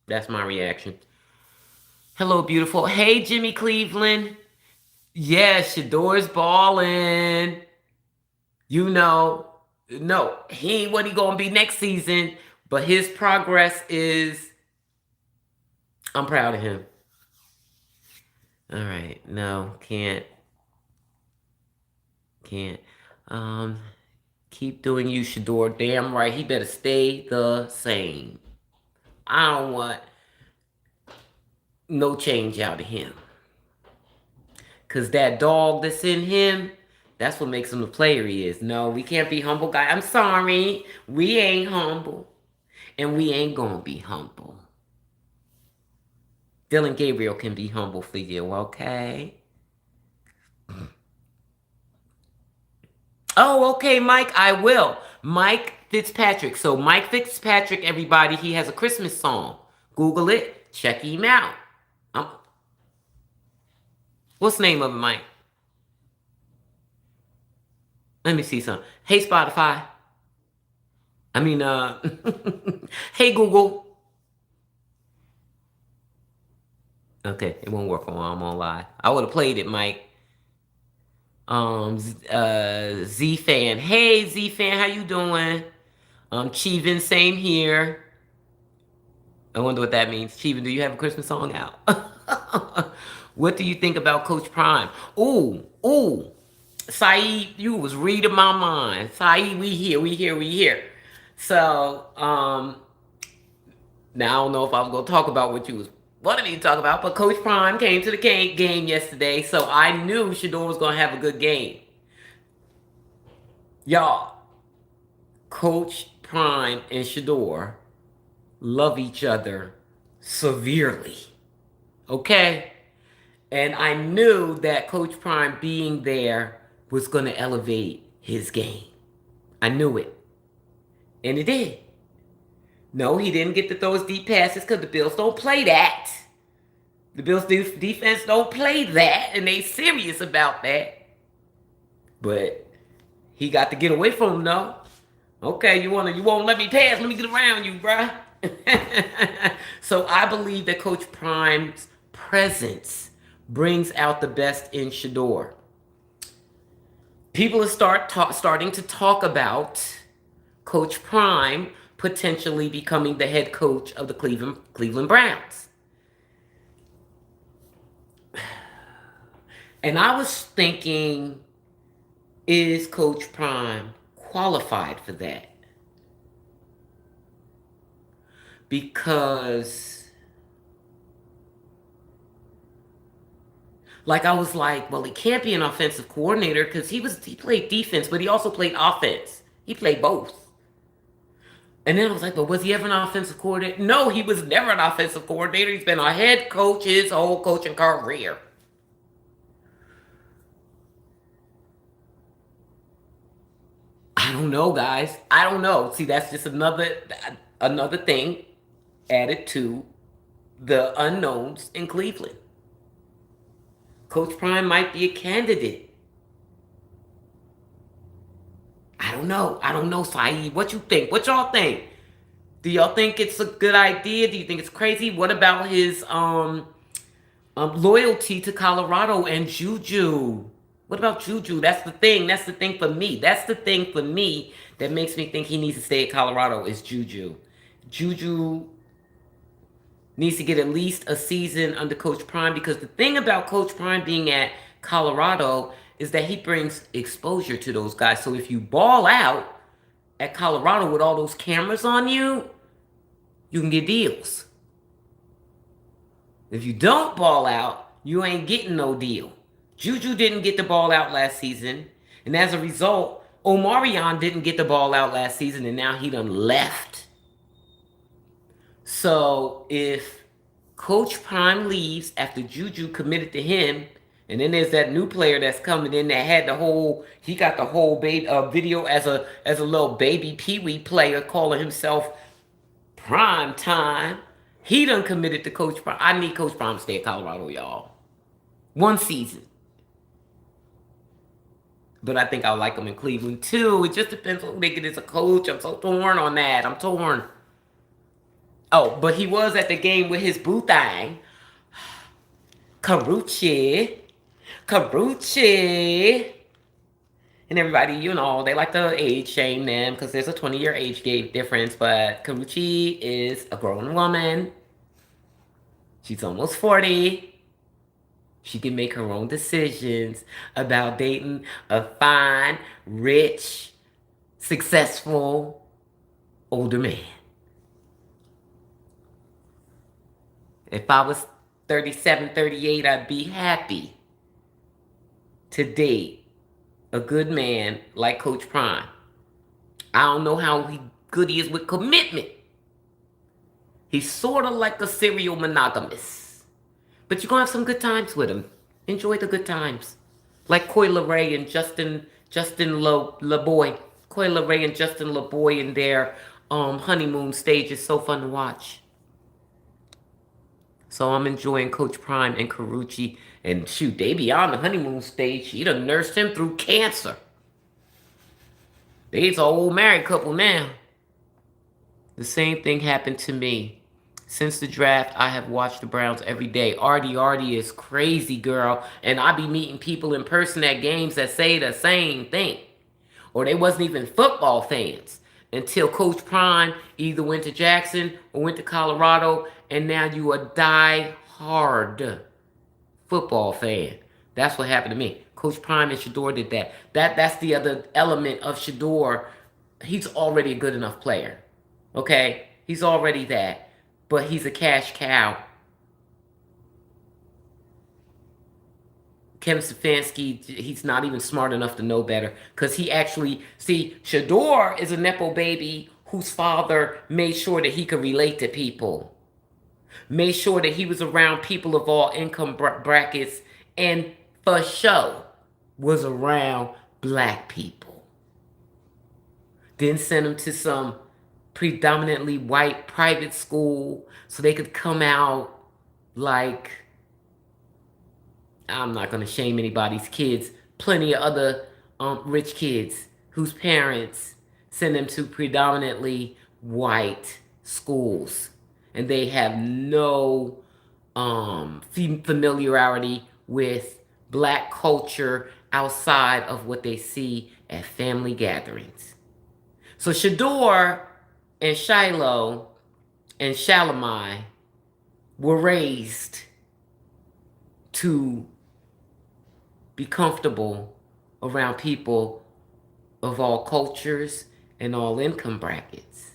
That's my reaction. Hello, beautiful. Hey, Jimmy Cleveland. Yes, Shedeur's balling. You know, no, he ain't what he gonna be next season, but his progress is, I'm proud of him. All right, no, can't. Keep doing you, Shedeur. Damn right, he better stay the same. I don't want no change out of him. Because that dog that's in him, that's what makes him the player he is. No, we can't be humble, guy. I'm sorry. We ain't humble. And we ain't going to be humble. Dylan Gabriel can be humble for you, okay? Oh, okay, Mike, I will. Mike Fitzpatrick. So Mike Fitzpatrick, everybody, he has a Christmas song. Google it. Check him out. What's the name of it, Mike? Let me see something. Hey, Spotify. I mean, hey, Google. Okay, it won't work while I'm on live. I would have played it, Mike. Z-Fan. Hey, Z-Fan, how you doing? Chivin, same here. I wonder what that means. Chivin, do you have a Christmas song out? What do you think about Coach Prime? Ooh. Saeed, you was reading my mind. Saeed, we here. So, now I don't know if I was going to talk about what you was wanted me to talk about, but Coach Prime came to the game yesterday, so I knew Shedeur was going to have a good game. Y'all, Coach Prime and Shedeur love each other severely. Okay? And I knew that Coach Prime being there was going to elevate his game. I knew it. And it did. No, he didn't get to throw his deep passes because the Bills don't play that. The Bills defense don't play that, and they serious about that. But he got to get away from him, though. Okay, you won't let me pass. Let me get around you, bruh. So I believe that Coach Prime's presence brings out the best in Shedeur. People are starting to talk about Coach Prime potentially becoming the head coach of the Cleveland Browns. And I was thinking, is Coach Prime qualified for that? Because, like, I was like, well, he can't be an offensive coordinator because he played defense, but he also played offense. He played both. And then I was like, well, was he ever an offensive coordinator? No, he was never an offensive coordinator. He's been a head coach his whole coaching career. I don't know, guys. I don't know. See, that's just another thing added to the unknowns in Cleveland. Coach Prime might be a candidate. I don't know. I don't know, Saeed. What you think? What y'all think? Do y'all think it's a good idea? Do you think it's crazy? What about his loyalty to Colorado and Juju? What about Juju? That's the thing. That's the thing for me. That's the thing for me that makes me think he needs to stay at Colorado is Juju. Juju needs to get at least a season under Coach Prime, because the thing about Coach Prime being at Colorado is that he brings exposure to those guys. So if you ball out at Colorado with all those cameras on you, you can get deals. If you don't ball out, you ain't getting no deal. Juju didn't get the ball out last season, and as a result, Omarion didn't get the ball out last season, and now he done left. So if Coach Prime leaves after Juju committed to him, and then there's that new player that's coming in that had he got the whole video as a little baby Pee-wee player calling himself Prime Time. He done committed to Coach Prime. I need Coach Prime to stay at Colorado, y'all. One season. But I think I like him in Cleveland too. It just depends on who they get as a coach. I'm so torn on that. I'm torn. Oh, but he was at the game with his boo thing. Carucci. And everybody, you know, they like to age shame them because there's a 20-year age gap difference. But Carucci is a grown woman. She's almost 40. She can make her own decisions about dating a fine, rich, successful, older man. If I was 37, 38, I'd be happy to date a good man like Coach Prime. I don't know how good he is with commitment. He's sort of like a serial monogamist. But you're going to have some good times with him. Enjoy the good times. Like Coi Leray and Justin LeBoy. Coi Leray and Justin LeBoy in their honeymoon stage is so fun to watch. So I'm enjoying Coach Prime and Carucci. And shoot, they be on the honeymoon stage. She done nursed him through cancer. They's an old married couple now. The same thing happened to me. Since the draft, I have watched the Browns every day. Artie is crazy, girl. And I be meeting people in person at games that say the same thing. Or they wasn't even football fans until Coach Prime either went to Jackson or went to Colorado, and now you a die-hard football fan. That's what happened to me. Coach Prime and Shedeur did that. That's the other element of Shedeur. He's already a good enough player. Okay? He's already that. But he's a cash cow. Kevin Stefanski, he's not even smart enough to know better. Because he actually, see, Shedeur is a Nepo baby whose father made sure that he could relate to people. Made sure that he was around people of all income brackets. And for sure, was around black people. Then sent him to some predominantly white private school so they could come out like, I'm not going to shame anybody's kids, plenty of other rich kids whose parents send them to predominantly white schools, and they have no familiarity with black culture outside of what they see at family gatherings. So Shedeur and Shiloh and Shalimai were raised to be comfortable around people of all cultures and all income brackets.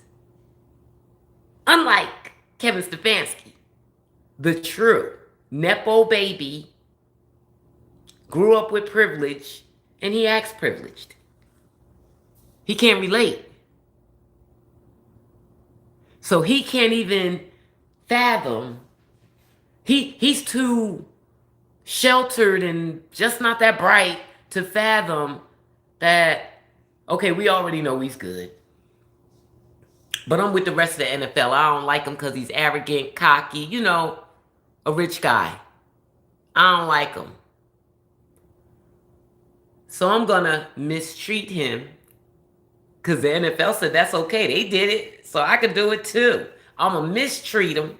Unlike Kevin Stefanski, the true Nepo baby, grew up with privilege, and he acts privileged. He can't relate. So he can't even fathom. He's too sheltered and just not that bright to fathom that, Okay, we already know he's good. But I'm with the rest of the NFL. I don't like him because he's arrogant, cocky, a rich guy. I don't like him. So I'm going to mistreat him because the NFL said that's okay. They did it, so I could do it too. I'm going to mistreat him.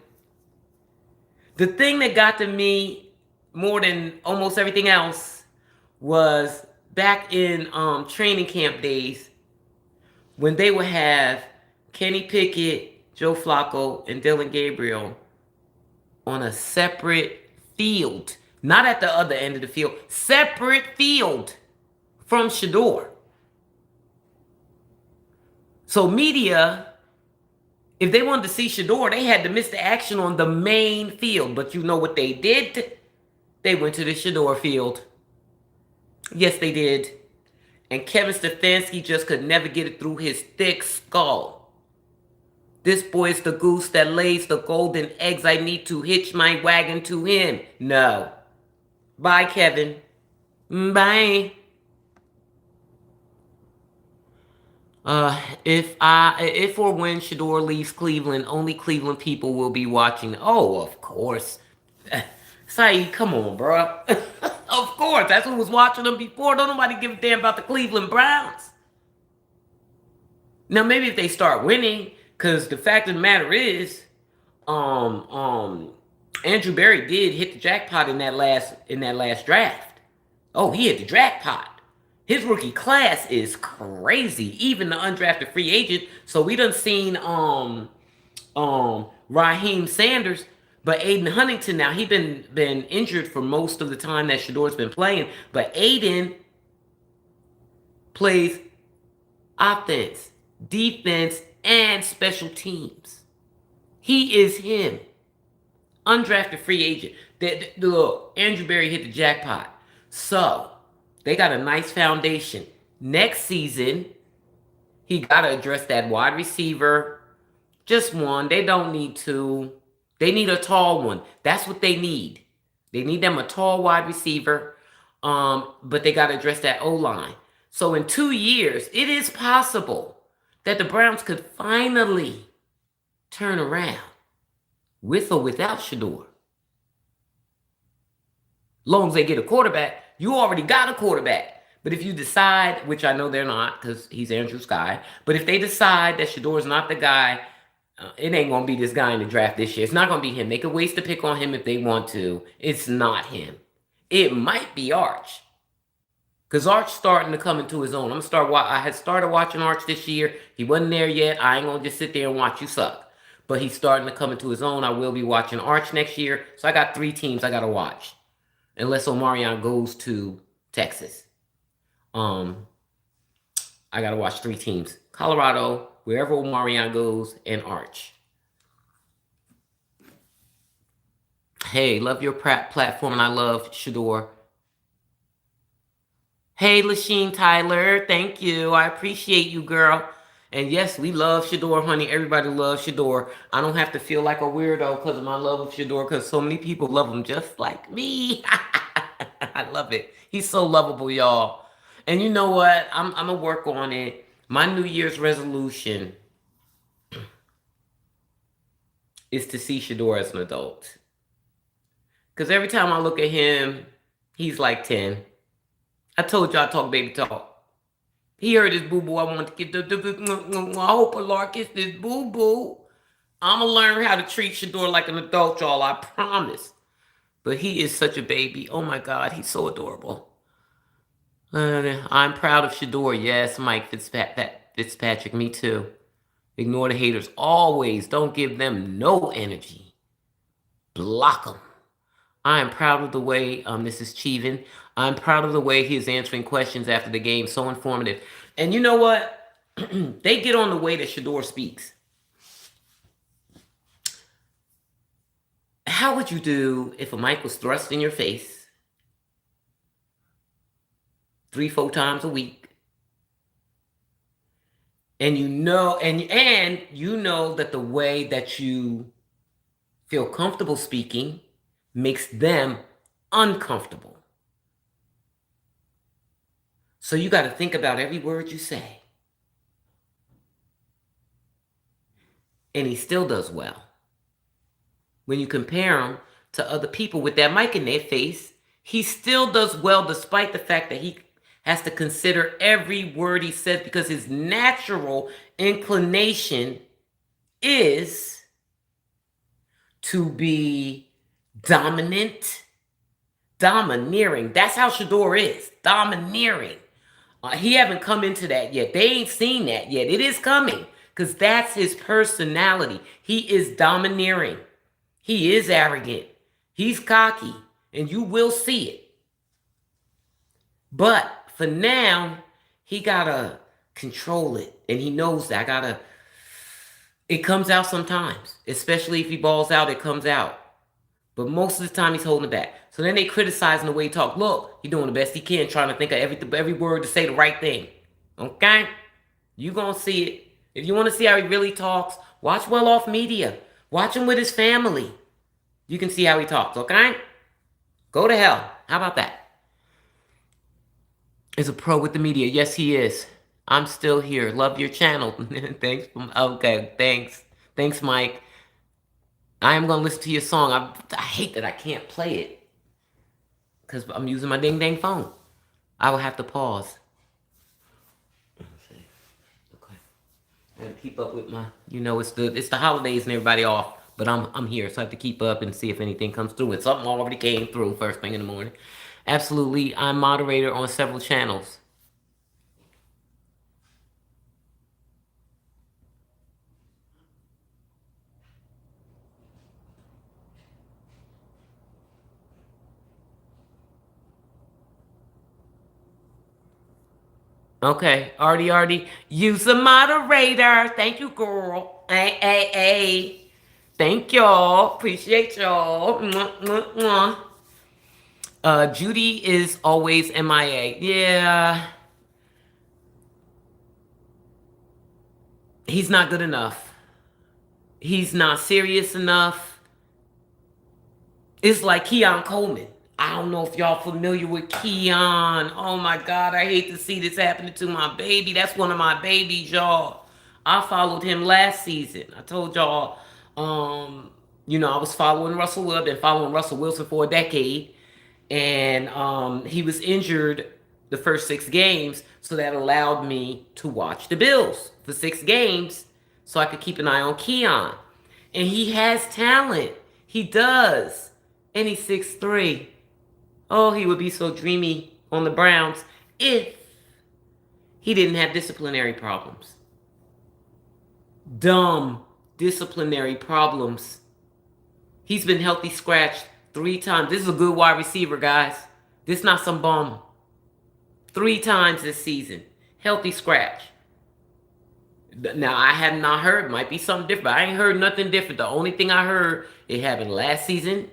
The thing that got to me more than almost everything else was back in training camp days when they would have Kenny Pickett, Joe Flacco, and Dylan Gabriel on a separate field. Not at the other end of the field. Separate field from Shedeur. So media, if they wanted to see Shedeur, they had to miss the action on the main field. But you know what they did? They went to the Shedeur field. Yes, they did. And Kevin Stefanski just could never get it through his thick skull. This boy is the goose that lays the golden eggs. I need to hitch my wagon to him. No. Bye, Kevin. Bye. If or when Shedeur leaves Cleveland, only Cleveland people will be watching. Oh, of course. Saeed, come on, bro. Of course, that's who was watching them before. Don't nobody give a damn about the Cleveland Browns. Now, maybe if they start winning, because the fact of the matter is, Andrew Berry did hit the jackpot in that last draft. Oh, he hit the jackpot. His rookie class is crazy. Even the undrafted free agent. So we done seen Raheem Sanders, but Aiden Huntington now, he been injured for most of the time that Shedeur's been playing. But Aiden plays offense, defense, and special teams. He is him. Undrafted free agent. Look, Andrew Berry hit the jackpot. So they got a nice foundation. Next season, he got to address that wide receiver. Just one. They don't need two. They need a tall one. That's what they need. They need them a tall wide receiver. But they got to address that O-line. So in 2 years, it is possible that the Browns could finally turn around with or without Shedeur. Long as they get a quarterback, you already got a quarterback. But if you decide, which I know they're not because he's Andrew Sky, but if they decide that Shedeur is not the guy, it ain't going to be this guy in the draft this year. It's not going to be him. They could waste a pick on him if they want to. It's not him. It might be Arch. Because Arch's starting to come into his own. I had started watching Arch this year. He wasn't there yet. I ain't going to just sit there and watch you suck. But he's starting to come into his own. I will be watching Arch next year. So I got 3 teams I got to watch. Unless Omarion goes to Texas. I got to watch 3 teams. Colorado, wherever Omarion goes, and Arch. Hey, love your platform, and I love Shedeur. Hey, Lasheen Tyler, thank you. I appreciate you, girl. And yes, we love Shedeur, honey. Everybody loves Shedeur. I don't have to feel like a weirdo because of my love of Shedeur, because so many people love him just like me. I love it. He's so lovable, y'all. And you know what? I'm going to work on it. My New Year's resolution is to see Shedeur as an adult. Because every time I look at him, he's like 10. I told you I talk baby talk. He heard his boo-boo. I want to get I hope Lord gets this boo-boo. I'm going to learn how to treat Shedeur like an adult, y'all. I promise. But he is such a baby. Oh, my God. He's so adorable. I'm proud of Shedeur. Yes, Mike Fitzpatrick. Me too. Ignore the haters. Always. Don't give them no energy. Block them. I am proud of the way, this is Cheevan. I'm proud of the way he is answering questions after the game. So informative. And you know what? They get on the way that Shedeur speaks. How would you do if a mic was thrust in your face 3-4 times a week? And you know, and you know that the way that you feel comfortable speaking makes them uncomfortable. So you got to think about every word you say. and he still does well. When you compare him to other people with that mic in their face, he still does well despite the fact that he has to consider every word he says because his natural inclination is to be dominant, domineering. That's how Shedeur is, domineering. He haven't come into that yet. They ain't seen that yet. It is coming because that's his personality. He is domineering. He is arrogant. He's cocky, and you will see it. But for now, he gotta control it, and he knows that. It comes out sometimes, especially if he balls out, it comes out. But most of the time, he's holding it back. So then they criticizing the way he talk. Look, he's doing the best he can, trying to think of every word to say the right thing. Okay? You gonna see it. If you want to see how he really talks, watch Well Off Media. Watch him with his family. You can see how he talks, okay? Go to hell. How about that? Is a pro with the media. Yes, he is. I'm still here. Love your channel. Thanks. Okay, thanks. Thanks, Mike. I am going to listen to your song. I hate that I can't play it because I'm using my ding-dang phone. I will have to pause. Let's see. Okay. I got to keep up with my, it's the holidays and everybody off. But I'm here, so I have to keep up and see if anything comes through. And something already came through first thing in the morning. Absolutely, I'm moderator on several channels. Okay, Artie, use a moderator. Thank you, girl. Hey. Thank y'all. Appreciate y'all. Mwah, mwah. Judy is always MIA. Yeah. He's not good enough. He's not serious enough. It's like Keon Coleman. I don't know if y'all familiar with Keon. Oh my God, I hate to see this happening to my baby. That's one of my babies, y'all. I followed him last season. I told y'all, I was following Russell Wilson, been following Russell Wilson for a decade. And he was injured the first 6 games, so that allowed me to watch the Bills for 6 games so I could keep an eye on Keon. And he has talent. He does. And he's 6'3". Oh, he would be so dreamy on the Browns if he didn't have disciplinary problems. Dumb disciplinary problems. He's been healthy scratched 3 times. This is a good wide receiver, guys. This is not some bum. 3 times this season. Healthy scratch. Now, I have not heard. Might be something different. I ain't heard nothing different. The only thing I heard, it happened last season,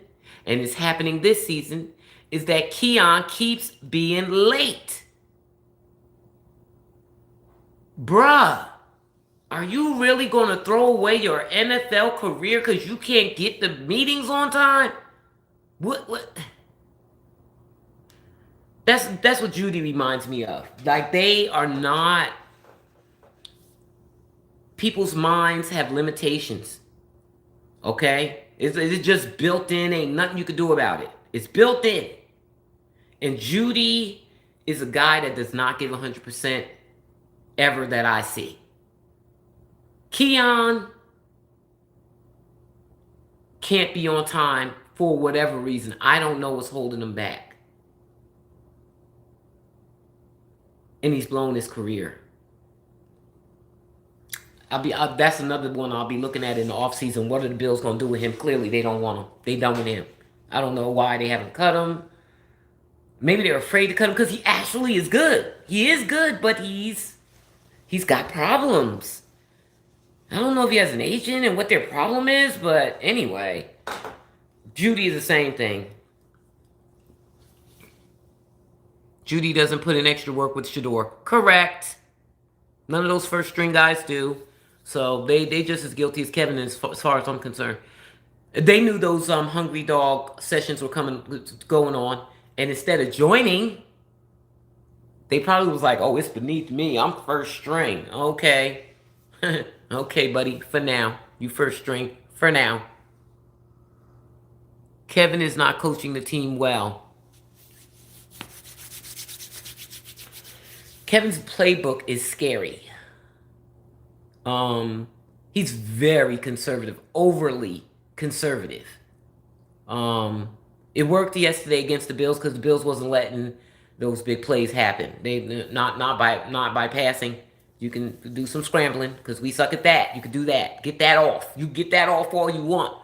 and it's happening this season, is that Keon keeps being late. Bruh, are you really going to throw away your NFL career because you can't get the meetings on time? What? That's what Judy reminds me of. Like, they are not... People's minds have limitations. Okay? It's just built in. Ain't nothing you can do about it. It's built in. And Judy is a guy that does not give 100% ever that I see. Keon can't be on time for whatever reason. I don't know what's holding him back. And he's blown his career. That's another one I'll be looking at in the offseason. What are the Bills going to do with him? Clearly, they don't want him. They done with him. I don't know why they haven't cut him. Maybe they're afraid to cut him because he actually is good. He is good, but he's got problems. I don't know if he has an agent and what their problem is, but anyway. Judy is the same thing. Judy doesn't put in extra work with Shedeur. Correct. None of those first string guys do. So they just as guilty as Kevin as far as I'm concerned. They knew those hungry dog sessions were going on. And instead of joining, they probably was like, oh, it's beneath me. I'm first string. Okay. Okay, buddy, for now. You first string for now. Kevin is not coaching the team well. Kevin's playbook is scary. He's very conservative, overly conservative. It worked yesterday against the Bills because the Bills wasn't letting those big plays happen. They not by passing. You can do some scrambling because we suck at that. You can do that. Get that off. You get that off all you want.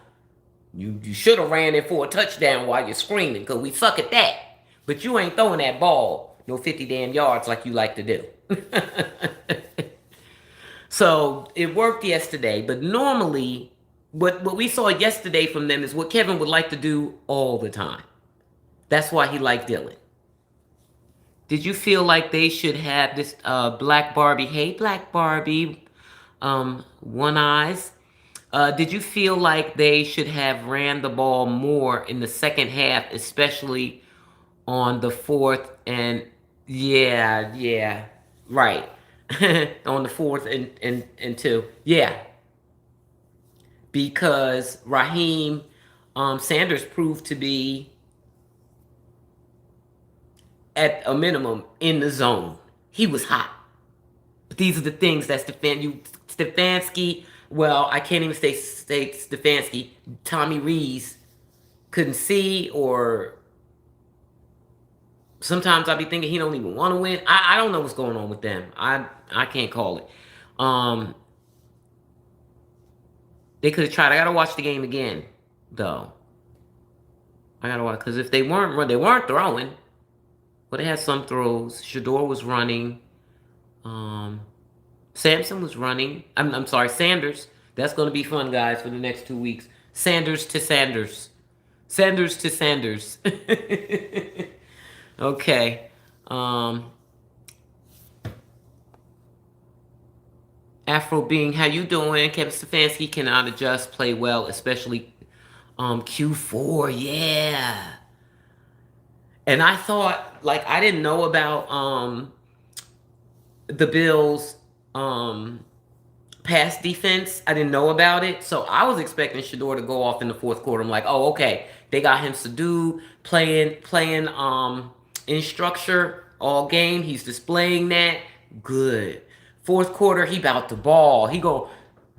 You should have ran it for a touchdown while you're screaming because we suck at that. But you ain't throwing that ball no 50 damn yards like you like to do. So it worked yesterday, but normally what we saw yesterday from them is what Kevin would like to do all the time. That's why he liked Dylan. Did you feel like they should have this Black Barbie? Hey, Black Barbie, One Eyes. Did you feel like they should have ran the ball more in the second half, especially on the fourth and yeah, right. On the fourth and two. Yeah. Because Raheem Sanders proved to be at a minimum in the zone. He was hot. But these are the things that Stefanski, well, I can't even say Stefanski, Tommy Rees couldn't see, or sometimes I'll be thinking he don't even want to win. I don't know what's going on with them. I can't call it. They could have tried. I gotta watch the game again, though. I gotta watch because if they weren't throwing. But they had some throws. Shador was running. Samson was running. I'm sorry, Sanders. That's going to be fun, guys, for the next 2 weeks. Sanders to Sanders. Sanders to Sanders. Okay. Afro Being, how you doing? Kevin Stefanski cannot adjust, play well, especially Q4. Yeah. And I thought, like, I didn't know about the Bills' pass defense. I didn't know about it. So I was expecting Shador to go off in the fourth quarter. I'm like, oh, okay. They got him subdued, playing in structure all game. He's displaying that. Good. Fourth quarter, he about the ball. He go,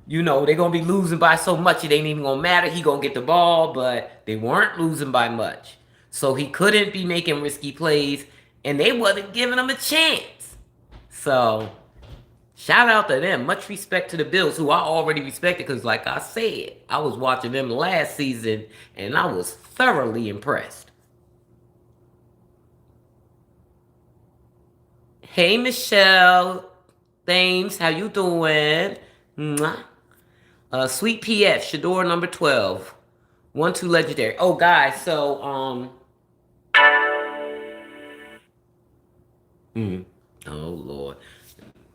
they're going to be losing by so much it ain't even going to matter. He going to get the ball, but they weren't losing by much. So he couldn't be making risky plays, and they wasn't giving him a chance. So, shout out to them. Much respect to the Bills, who I already respected, because like I said, I was watching them last season, and I was thoroughly impressed. Hey, Michelle Thames, how you doing? Sweet PF, Shador number 12. 1-2 legendary. Oh, guys, so, oh, Lord.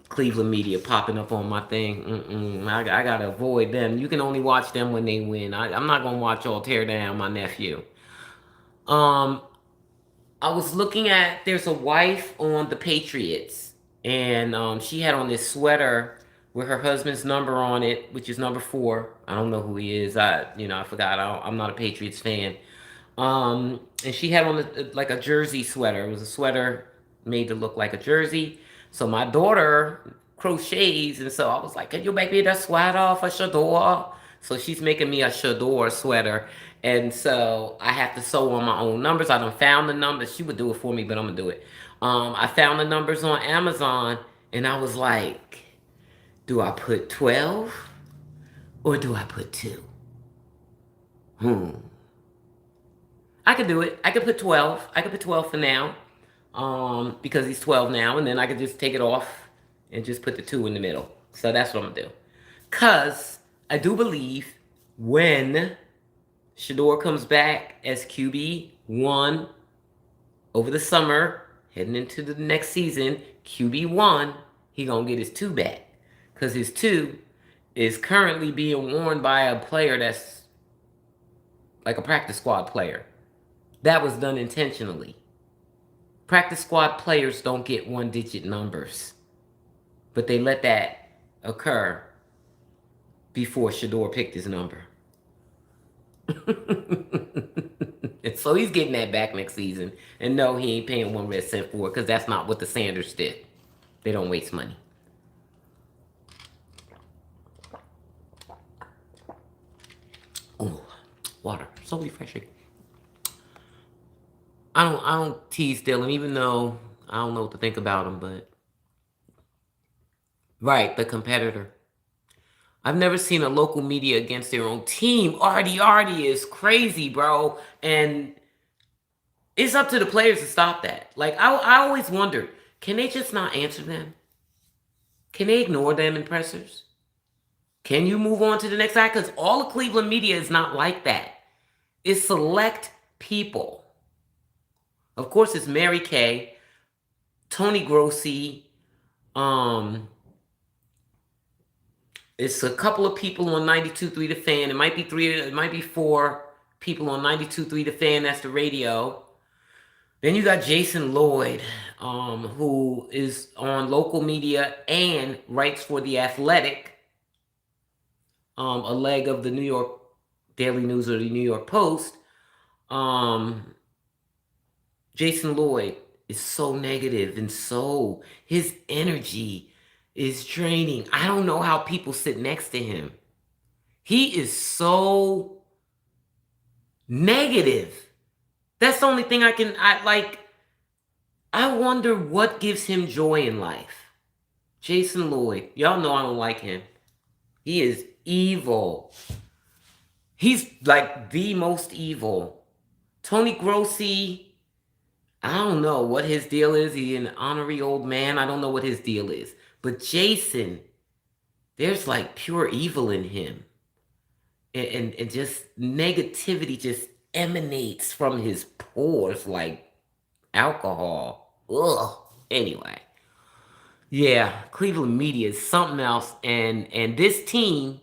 Cleveland media popping up on my thing. I gotta avoid them. You can only watch them when they win. I'm not gonna watch y'all tear down my nephew. I was looking at, there's a wife on the Patriots, and she had on this sweater with her husband's number on it, which is number 4. I don't know who he is. I forgot. I'm not a Patriots fan. And she had on like a jersey sweater. It was a sweater made to look like a jersey. So my daughter crochets, and so I was like, can you make me the sweater for Shador? So she's making me a Shador sweater. And so I have to sew on my own numbers. I done found the numbers. She would do it for me, but I'm going to do it. I found the numbers on Amazon, and I was like, do I put 12 or do I put 2? I could do it. I could put 12. I could put 12 for now. Because he's 12 now, and then I could just take it off and just put the 2 in the middle. So that's what I'm gonna do. Cause I do believe when Shador comes back as QB1 over the summer, heading into the next season, QB1, he gonna get his 2 back. Cause his 2 is currently being worn by a player that's like a practice squad player. That was done intentionally. Practice squad players don't get 1-digit numbers, but they let that occur before Shador picked his number. And so he's getting that back next season. And no, he ain't paying 1 red cent for it because that's not what the Sanders did. They don't waste money. Oh, water. So refreshing. I don't tease Dylan, even though I don't know what to think about him, but right, the competitor. I've never seen a local media against their own team. Artie is crazy, bro. And it's up to the players to stop that. Like, I always wondered, can they just not answer them? Can they ignore them in pressers? Can you move on to the next guy? Because all of Cleveland media is not like that. It's select people. Of course, it's Mary Kay, Tony Grossi, it's a couple of people on 92.3 The Fan. It might be 3, it might be 4 people on 92.3 The Fan. That's the radio. Then you got Jason Lloyd, who is on local media and writes for The Athletic, a leg of the New York Daily News or the New York Post. Jason Lloyd is so negative and so his energy is draining. I don't know how people sit next to him. He is so negative. That's the only thing I wonder what gives him joy in life. Jason Lloyd. Y'all know I don't like him. He is evil. He's like the most evil. Tony Grossi, I don't know what his deal is. He's an honorary old man. I don't know what his deal is. But Jason, there's like pure evil in him. And just negativity just emanates from his pores like alcohol. Ugh. Anyway. Yeah, Cleveland media is something else. And this team,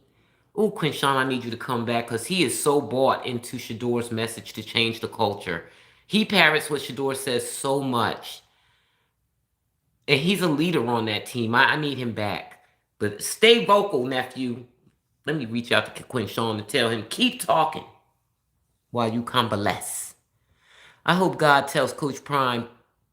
ooh, Quinshawn, I need you to come back because he is so bought into Shador's message to change the culture. He parrots what Shador says so much. And he's a leader on that team. I need him back. But stay vocal, nephew. Let me reach out to Quinshawn and tell him, keep talking while you convalesce. I hope God tells Coach Prime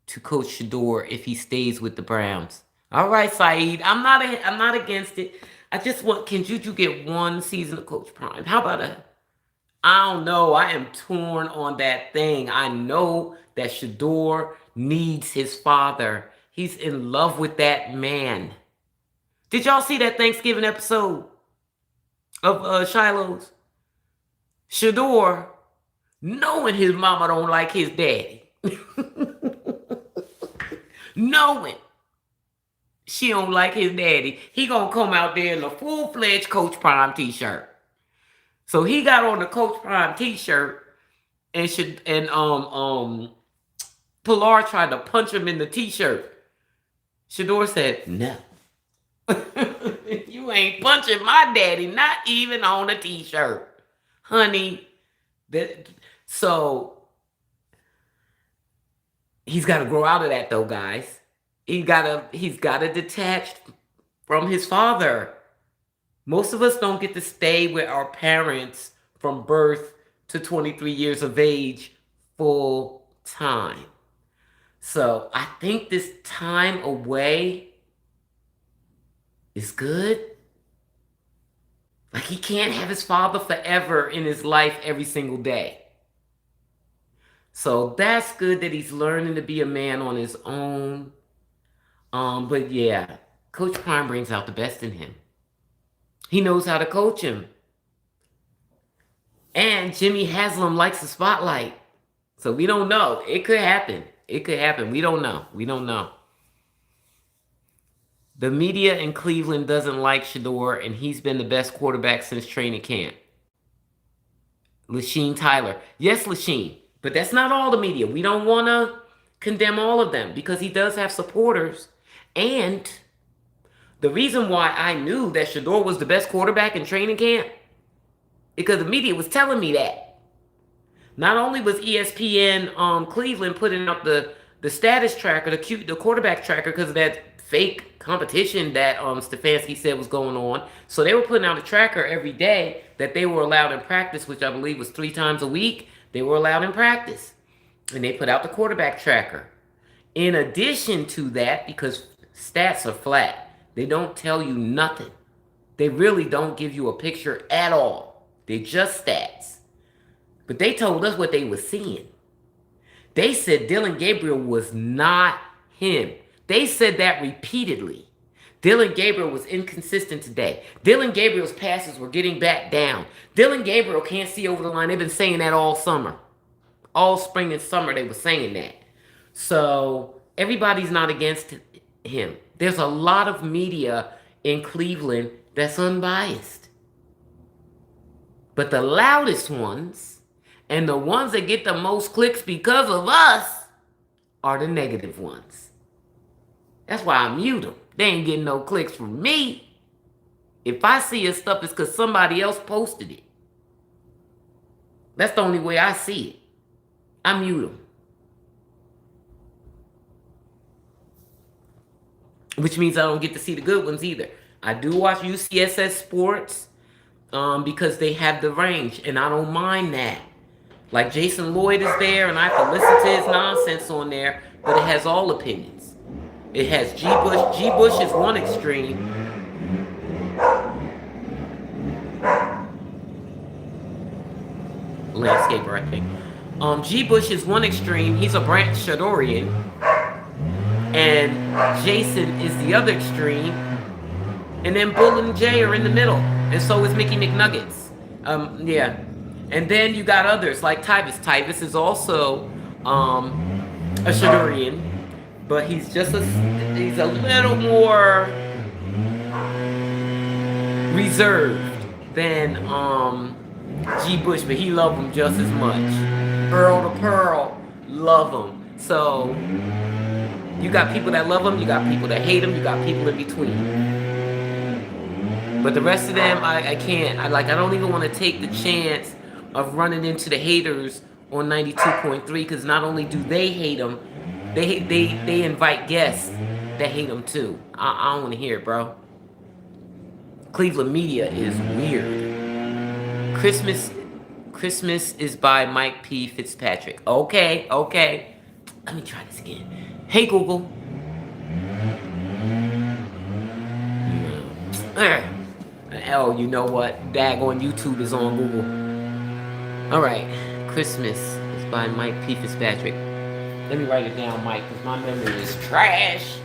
to coach Shador if he stays with the Browns. All right, Saeed. I'm not against it. I just want, can Juju get 1 season of Coach Prime? How about I don't know. I am torn on that thing. I know that Shador needs his father. He's in love with that man. Did y'all see that Thanksgiving episode of Shiloh's? Shador, knowing his mama don't like his daddy. Knowing she don't like his daddy, he gonna come out there in a full-fledged Coach Prime t-shirt. So he got on the Coach Prime t-shirt and Pilar tried to punch him in the t-shirt. Shador said, no. You ain't punching my daddy, not even on a t-shirt. Honey, so he's got to grow out of that though, guys. He's got to detach from his father. Most of us don't get to stay with our parents from birth to 23 years of age full time. So I think this time away is good. Like he can't have his father forever in his life every single day. So that's good that he's learning to be a man on his own. But yeah, Coach Prime brings out the best in him. He knows how to coach him. And Jimmy Haslam likes the spotlight. So we don't know. It could happen. It could happen. We don't know. We don't know. The media in Cleveland doesn't like Shador, and he's been the best quarterback since training camp. Lasheen Tyler. Yes, Lasheen. But that's not all the media. We don't want to condemn all of them because he does have supporters. And the reason why I knew that Shador was the best quarterback in training camp, because the media was telling me that. Not only was ESPN Cleveland putting up the status tracker, the quarterback tracker, because of that fake competition that Stefanski said was going on. So they were putting out a tracker every day that they were allowed in practice, which I believe was 3 times a week. They were allowed in practice. And they put out the quarterback tracker. In addition to that, because stats are flat, they don't tell you nothing. They really don't give you a picture at all. They're just stats. But they told us what they were seeing. They said Dillon Gabriel was not him. They said that repeatedly. Dillon Gabriel was inconsistent today. Dillon Gabriel's passes were getting back down. Dillon Gabriel can't see over the line. They've been saying that all summer. All spring and summer they were saying that. So everybody's not against him. There's a lot of media in Cleveland that's unbiased. But the loudest ones, and the ones that get the most clicks because of us, are the negative ones. That's why I mute them. They ain't getting no clicks from me. If I see your stuff, it's because somebody else posted it. That's the only way I see it. I mute them. Which means I don't get to see the good ones either. I do watch UCSS Sports because they have the range, and I don't mind that. Like Jason Lloyd is there, and I have to listen to his nonsense on there, but it has all opinions. It has G. Bush. G. Bush is one extreme. Landscaper, I think. G. Bush is one extreme. He's a Branch Shadorian. And Jason is the other extreme. And then Bull and Jay are in the middle. And so is Mickey McNuggets. Yeah. And then you got others like Tyvis. Tyvis is also a Shadorian, but he's a little more reserved than G. Bush, but he loved him just as much. Earl to Pearl, love him. So you got people that love him, you got people that hate him, you got people in between. But the rest of them, I can't. I don't even want to take the chance of running into the haters on 92.3, because not only do they hate them, they invite guests that hate them too. I don't want to hear it, bro. Cleveland media is weird. Christmas is by Mike P. Fitzpatrick. Okay. Let me try this again. Hey, Google. Oh, you know what? Daggone YouTube is on Google. Alright, Christmas is by Mike P. Fitzpatrick. Let me write it down, Mike, because my memory is trash.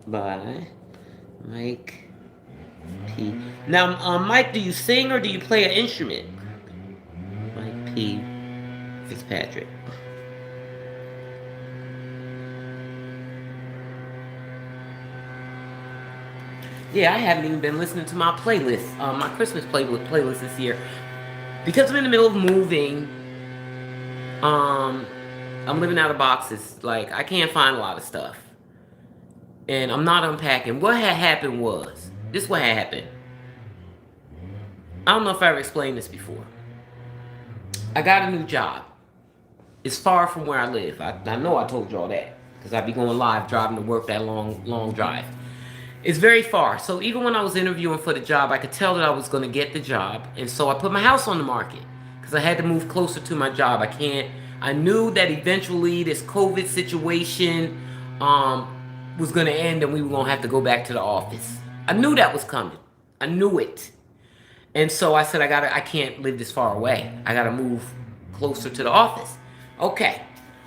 By Mike P. Now, Mike, do you sing or do you play an instrument? Mike P. Fitzpatrick. Yeah, I haven't even been listening to my playlist, my Christmas playlist this year. Because I'm in the middle of moving, I'm living out of boxes. Like, I can't find a lot of stuff. And I'm not unpacking. What had happened was, this is what had happened. I don't know if I ever explained this before. I got a new job. It's far from where I live. I know I told y'all that, because I'd be going live driving to work that long drive. It's very far. So even when I was interviewing for the job, I could tell that I was going to get the job. And so I put my house on the market because I had to move closer to my job. I knew that eventually this COVID situation was going to end and we were going to have to go back to the office. I knew that was coming. I knew it. And so I said, I can't live this far away. I got to move closer to the office. Okay.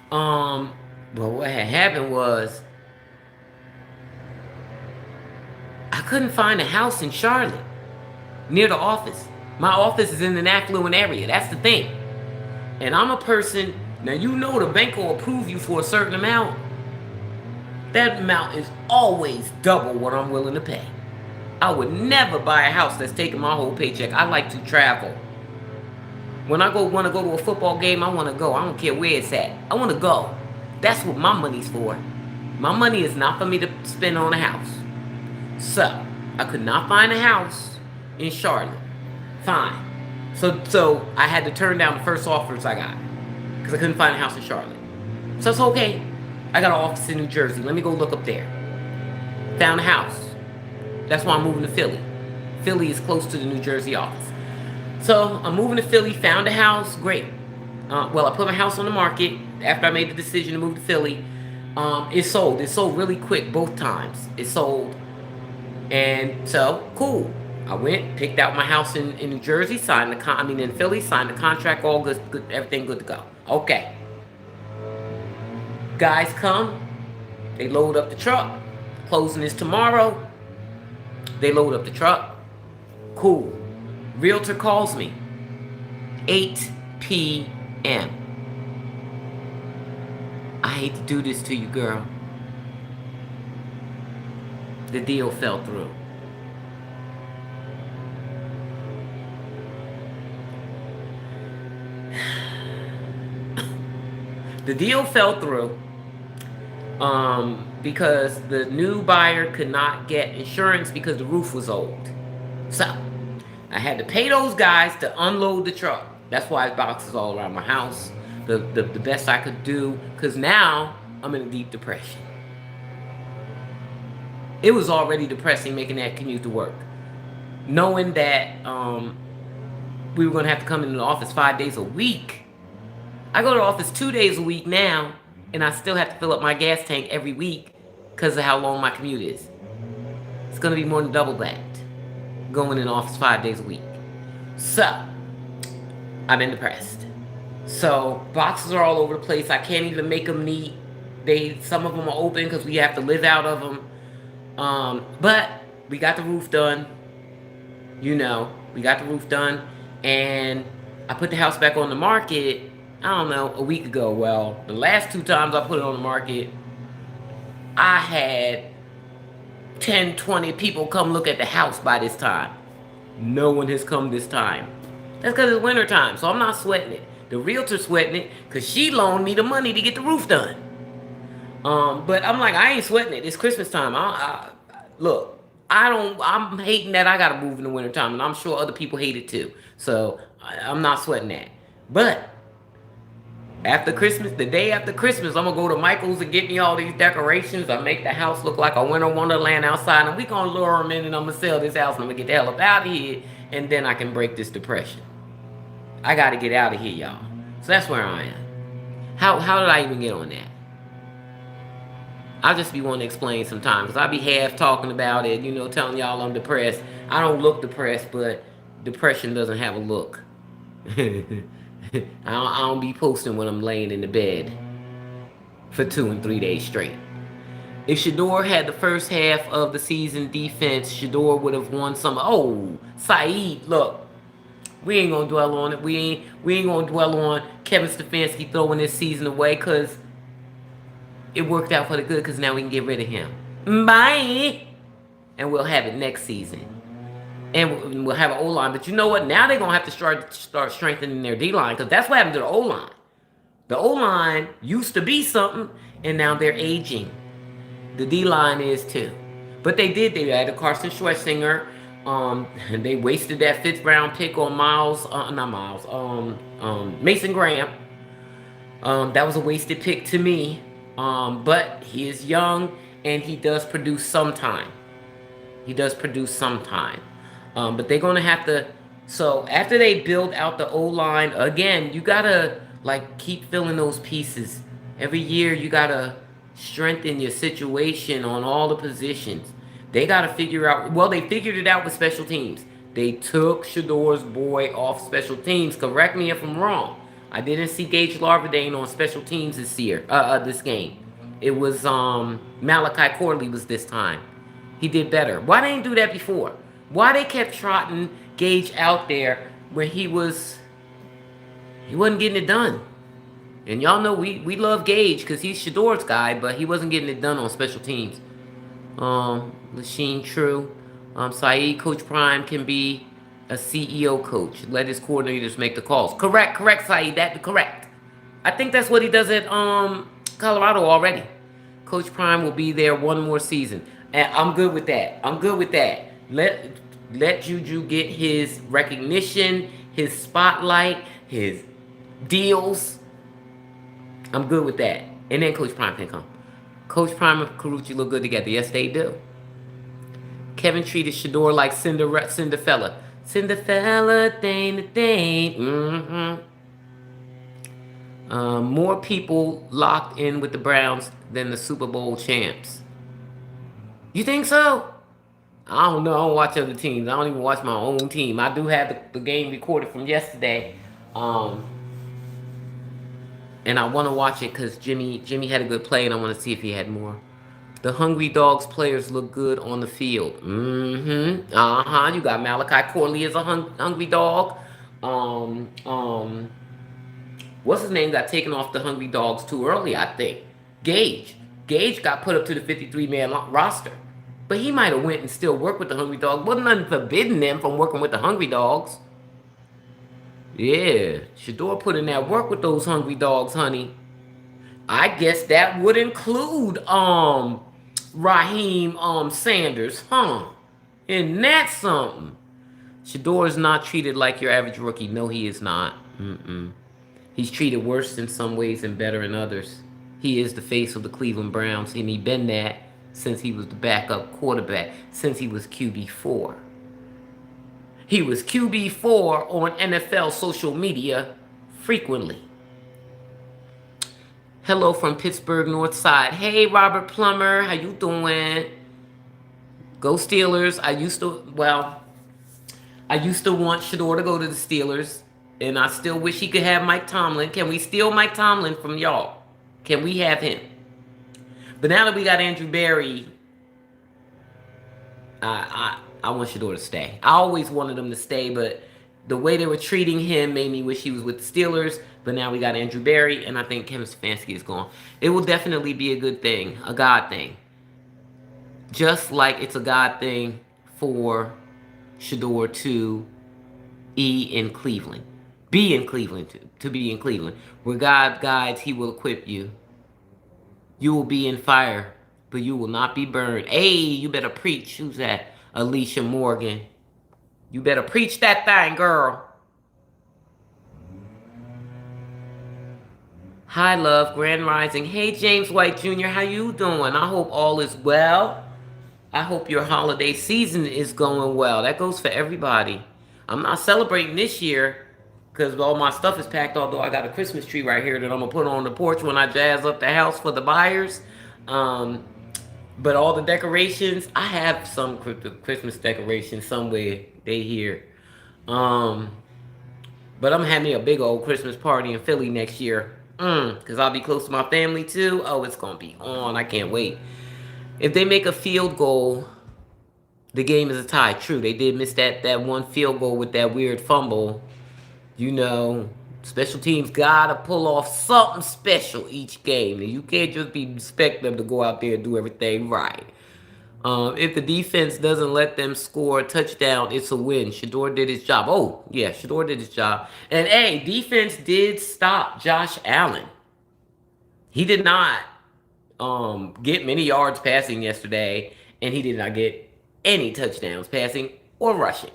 But what had happened was, I couldn't find a house in Charlotte near the office. My office is in an affluent area. That's the thing. And I'm a person, now you know the bank will approve you for a certain amount. That amount is always double what I'm willing to pay. I would never buy a house that's taking my whole paycheck. I like to travel. When I want to go to a football game, I want to go. I don't care where it's at. I want to go. That's what my money's for. My money is not for me to spend on a house. So, I could not find a house in Charlotte. Fine. So I had to turn down the first offers I got because I couldn't find a house in Charlotte. So it's okay. I got an office in New Jersey. Let me go look up there. Found a house. That's why I'm moving to Philly. Philly is close to the New Jersey office. So I'm moving to Philly. Found a house. Great. Well, I put my house on the market after I made the decision to move to Philly. It sold. It sold really quick both times. It sold. And so, cool. I went, picked out my house in New Jersey, signed in Philly, signed the contract, all good, everything good to go. Okay. Guys come, they load up the truck. Closing is tomorrow. They load up the truck. Cool. Realtor calls me. 8 p.m. I hate to do this to you, girl. The deal fell through. The deal fell through because the new buyer could not get insurance because the roof was old. So I had to pay those guys to unload the truck. That's why boxes all around my house. The best I could do, because now I'm in a deep depression. It was already depressing making that commute to work. Knowing that we were going to have to come into the office 5 days a week. I go to the office 2 days a week now, and I still have to fill up my gas tank every week because of how long my commute is. It's going to be more than double that, going in the office 5 days a week. So, I've been depressed. So, boxes are all over the place. I can't even make them neat. Some of them are open because we have to live out of them. But we got the roof done. We got the roof done. And I put the house back on the market, I don't know, a week ago. Well, the last 2 times I put it on the market, I had 10, 20 people come look at the house by this time. No one has come this time. That's because it's winter time, so I'm not sweating it. The realtor's sweating it because she loaned me the money to get the roof done. But I'm like, I ain't sweating it. It's Christmas time. Look, I'm hating that I gotta move in the winter time, and I'm sure other people hate it too. So I'm not sweating that. But after Christmas, the day after Christmas, I'm gonna go to Michael's and get me all these decorations. I make the house look like a winter wonderland outside, and we gonna lure them in, and I'm gonna sell this house, and I'm gonna get the hell up out of here, and then I can break this depression. I gotta get out of here, y'all. So that's where I am. How did I even get on that? I'll just be wanting to explain sometimes, because I be half talking about it, telling y'all I'm depressed. I don't look depressed, but depression doesn't have a look. I don't be posting when I'm laying in the bed for 2 and 3 days straight. If Shedeur had the first half of the season defense, Shedeur would have won some. Oh, Saeed, look. We ain't gonna dwell on it. We ain't gonna dwell on Kevin Stefanski throwing this season away, because it worked out for the good, because now we can get rid of him. Bye! And we'll have it next season. And we'll have an O-line. But you know what? Now they're going to have to start strengthening their D-line, because that's what happened to the O-line. The O-line used to be something, and now they're aging. The D-line is too. But they added Carson Schwarzenegger. They wasted that 5th round pick on Mason Graham. That was a wasted pick to me. But he is young, and he does produce sometime. But they're going to have to... So, after they build out the O-line, again, you got to, keep filling those pieces. Every year, you got to strengthen your situation on all the positions. They got to figure out... Well, they figured it out with special teams. They took Shedeur's boy off special teams. Correct me if I'm wrong. I didn't see Gage Larvadain on special teams this game. It was Malachi Corley was this time. He did better. Why they didn't do that before? Why they kept trotting Gage out there when he wasn't getting it done? And y'all know we love Gage because he's Shedeur's guy, but he wasn't getting it done on special teams. Lasheen True. Saeed, Coach Prime can be a CEO coach. Let his coordinators make the calls. Correct, Saeed. Correct. I think that's what he does at Colorado already. Coach Prime will be there one more season. And I'm good with that. Let Juju get his recognition, his spotlight, his deals. I'm good with that. And then Coach Prime can come. Coach Prime and Carucci look good together. Yes, they do. Kevin treated Shador like Cinderella. Cinderella, thing, thing. More people locked in with the Browns than the Super Bowl champs. You think so? I don't know. I don't watch other teams. I don't even watch my own team. I do have the game recorded from yesterday. And I want to watch it because Jimmy had a good play, and I want to see if he had more. The Hungry Dogs players look good on the field. You got Malachi Corley as a hungry dog. What's his name got taken off the Hungry Dogs too early, I think. Gage. Gage got put up to the 53-man roster. But he might have went and still worked with the Hungry Dogs. Wasn't nothing forbidding them from working with the Hungry Dogs. Yeah, Shador put in that work with those Hungry Dogs, honey. I guess that would include Raheem Sanders, huh? Isn't that something? Shador is not treated like your average rookie. No, he is not. He's treated worse in some ways and better in others. He is the face of the Cleveland Browns, and he's been that since he was the backup quarterback, since he was QB4. He was QB4 on NFL social media frequently. Hello from Pittsburgh North Side. Hey, Robert Plummer, how you doing? Go Steelers. I used to want Shador to go to the Steelers, and I still wish he could have Mike Tomlin. Can we steal Mike Tomlin from y'all? Can we have him? But now that we got Andrew Berry, I want Shador to stay. I always wanted him to stay, but the way they were treating him made me wish he was with the Steelers. But now we got Andrew Berry, and I think Kevin Stefanski is gone. It will definitely be a good thing, a God thing. Just like it's a God thing for Shador to be in Cleveland. To be in Cleveland. Where God guides, he will equip you. You will be in fire, but you will not be burned. Hey, you better preach. Who's that? Alicia Morgan. You better preach that thing, girl. Hi, love. Grand Rising. Hey, James White Jr., how you doing? I hope all is well. I hope your holiday season is going well. That goes for everybody. I'm not celebrating this year because all my stuff is packed, although I got a Christmas tree right here that I'm going to put on the porch when I jazz up the house for the buyers. But all the decorations, I have some Christmas decorations somewhere. They here. But I'm having a big old Christmas party in Philly next year. Because I'll be close to my family too. Oh, it's going to be on. I can't wait. If they make a field goal, the game is a tie. True, they did miss that one field goal with that weird fumble. You know, special teams got to pull off something special each game. And you can't just expect them to go out there and do everything right. If the defense doesn't let them score a touchdown, it's a win. Shador did his job. Oh, yeah, Shador did his job. And, hey, defense did stop Josh Allen. He did not get many yards passing yesterday, and he did not get any touchdowns passing or rushing.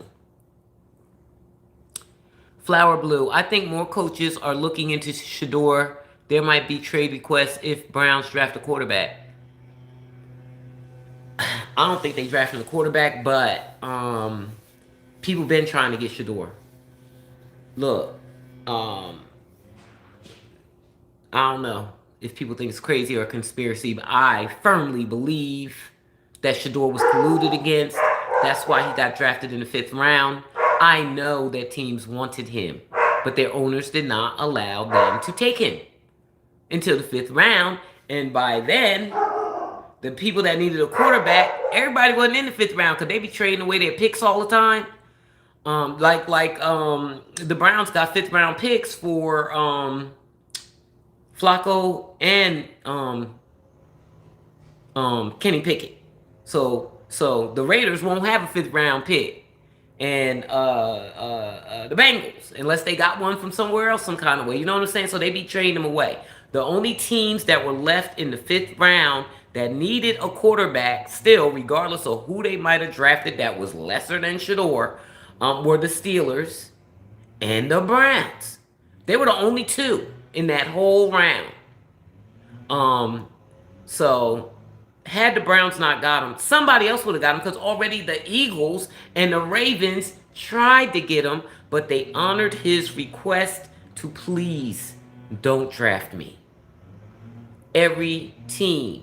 Flower Blue, I think more coaches are looking into Shador. There might be trade requests if Browns draft a quarterback. I don't think they drafted a quarterback, but people been trying to get Shador. Look, I don't know if people think it's crazy or a conspiracy, but I firmly believe that Shador was colluded against. That's why he got drafted in the 5th round. I know that teams wanted him, but their owners did not allow them to take him until the 5th round. And by then, the people that needed a quarterback, everybody wasn't in the 5th round because they be trading away their picks all the time. The Browns got 5th round picks for Flacco and Kenny Pickett. So the Raiders won't have a 5th round pick. And the Bengals, unless they got one from somewhere else some kind of way. You know what I'm saying? So they be trading them away. The only teams that were left in the 5th round that needed a quarterback still, regardless of who they might have drafted that was lesser than Shador, were the Steelers and the Browns. They were the only two in that whole round. So had the Browns not got him, somebody else would have got him because already the Eagles and the Ravens tried to get him, but they honored his request to please don't draft me. Every team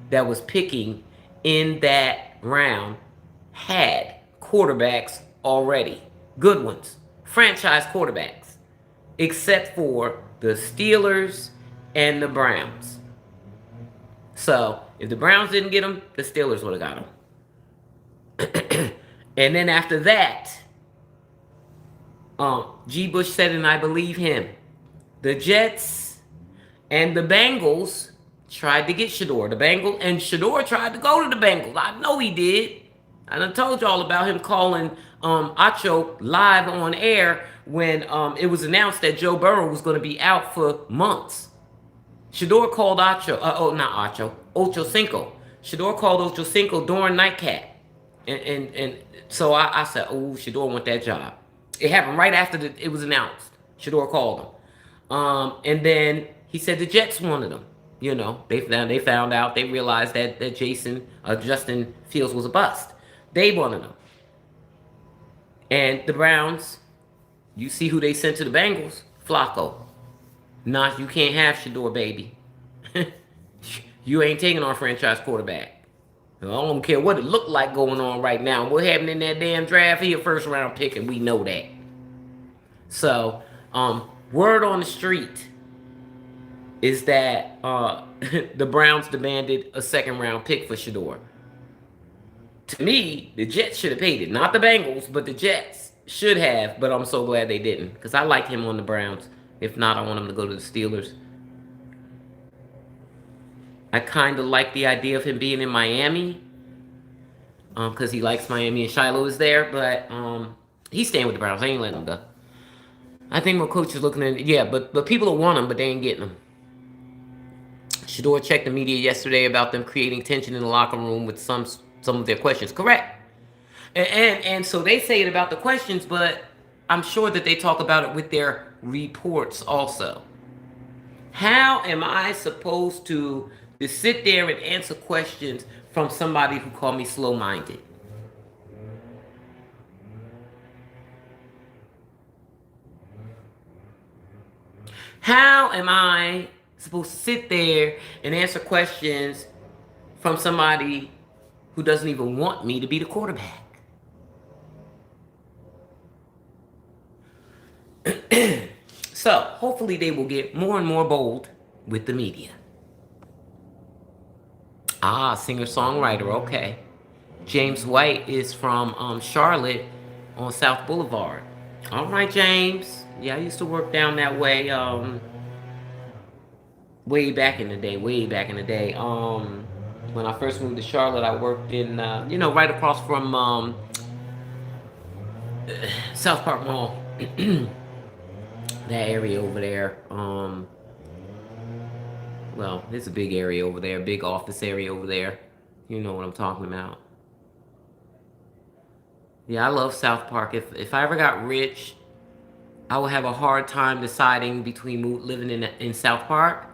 that was picking in that round had quarterbacks already. Good ones. Franchise quarterbacks. Except for the Steelers and the Browns. So, if the Browns didn't get him, the Steelers would have got him. And then after that, G. Bush said, and I believe him, the Jets and the Bengals tried to get Shedeur. And Shedeur tried to go to the Bengals. I know he did. I done told y'all about him calling Acho live on air when it was announced that Joe Burrow was going to be out for months. Shedeur called Ocho Cinco. Shedeur called Ocho Cinco during nightcap. And so I said, oh, Shedeur want that job. It happened right after it was announced. Shedeur called him. And then he said the Jets wanted him. You know, they found out, they realized that Justin Fields was a bust. They wanted him. And the Browns, you see who they sent to the Bengals? Flacco. Nah, you can't have Shedeur, baby. You ain't taking our franchise quarterback. I don't care what it looked like going on right now. What happened in that damn draft? He a first round pick, and we know that. So, word on the street is that the Browns demanded a second round pick for Shedeur. To me, the Jets should have paid it. Not the Bengals, but the Jets should have, but I'm so glad they didn't. Because I like him on the Browns. If not, I want him to go to the Steelers. I kind of like the idea of him being in Miami. Because he likes Miami and Shiloh is there. But he's staying with the Browns. I ain't letting him go. I think my coach is looking at it. Yeah, but people will want him, but they ain't getting him. Shedeur checked the media yesterday about them creating tension in the locker room with some of their questions. Correct. And so they say it about the questions, but I'm sure that they talk about it with their reports also. How am I supposed to sit there and answer questions from somebody who called me slow-minded? How am I supposed to sit there and answer questions from somebody who doesn't even want me to be the quarterback? So, hopefully they will get more and more bold with the media. Ah, singer-songwriter, okay. James White is from Charlotte on South Boulevard. All right, James. Yeah, I used to work down that way way back in the day. When I first moved to Charlotte, I worked in, right across from South Park Mall. That area over there. Well, it's a big area over there, big office area over there. You know what I'm talking about. Yeah, I love South Park. If I ever got rich, I would have a hard time deciding between living in South Park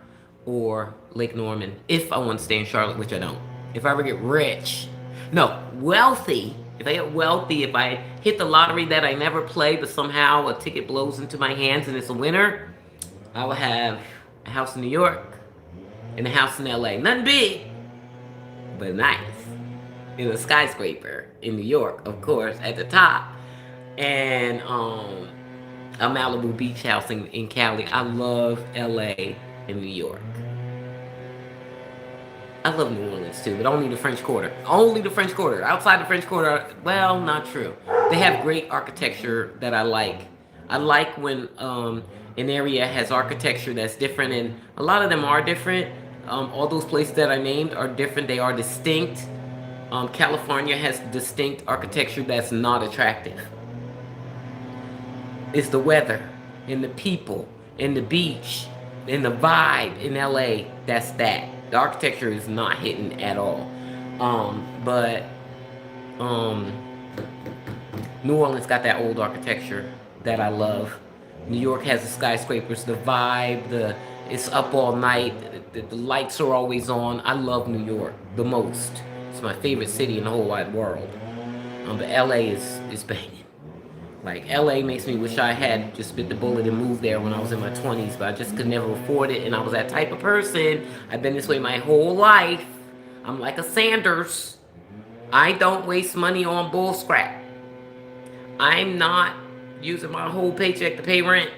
or Lake Norman. If I want to stay in Charlotte, which I don't. If I ever get rich, wealthy. If I get wealthy, if I hit the lottery that I never play, but somehow a ticket blows into my hands and it's a winner, I will have a house in New York and a house in LA. Nothing big, but nice. In a skyscraper in New York, of course, at the top. And a Malibu beach house in Cali. I love LA and New York. I love New Orleans too, but only the French Quarter. Only the French Quarter. Outside the French Quarter, well, not true. They have great architecture that I like. I like when an area has architecture that's different, and a lot of them are different. All those places that I named are different. They are distinct. California has distinct architecture that's not attractive. It's the weather, and the people, and the beach, and the vibe in LA. That's that. The architecture is not hitting at all. But New Orleans got that old architecture. that I love. New York has the skyscrapers, the vibe, it's up all night, the lights are always on. I love New York the most. It's my favorite city in the whole wide world. But LA is banging. Like, LA makes me wish I had just bit the bullet and moved there when I was in my 20s, but I just could never afford it, and I was that type of person. I've been this way my whole life. I'm like a Sanders. I don't waste money on bull scrap. I'm not using my whole paycheck to pay rent.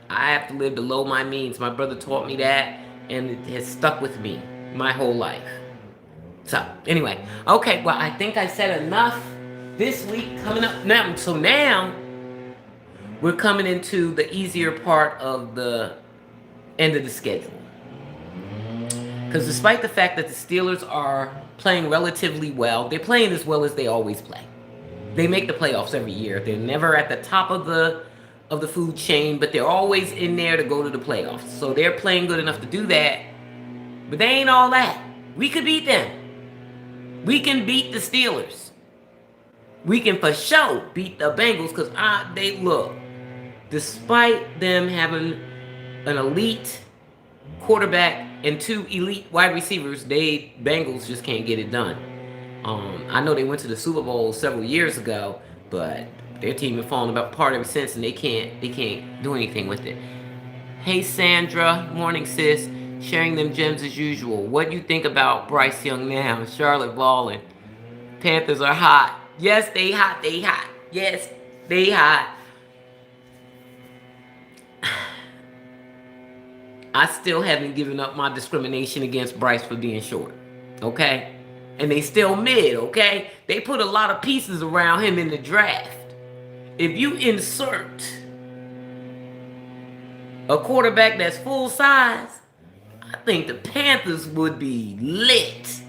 I have to live below my means. My brother taught me that, and it has stuck with me my whole life. So, anyway. Okay, well, I think I said enough this week coming up now. So now, we're coming into the easier part of the end of the schedule. Because despite the fact that the Steelers are playing relatively well, they're playing as well as they always play. They make the playoffs every year. They're never at the top of the food chain, but they're always in there to go to the playoffs. So they're playing good enough to do that. But they ain't all that. We could beat them. We can beat the Steelers. We can for sure beat the Bengals because they look. Despite them having an elite quarterback and 2 elite wide receivers, Bengals just can't get it done. I know they went to the Super Bowl several years ago, but their team has fallen apart ever since, and they can't do anything with it. Hey Sandra, morning sis, sharing them gems as usual. What do you think about Bryce Young now? Charlotte balling. Panthers are hot. Yes, they hot. They hot. Yes, they hot. I still haven't given up my discrimination against Bryce for being short. Okay? And they still mid, okay? They put a lot of pieces around him in the draft. If you insert a quarterback that's full size, I think the Panthers would be lit.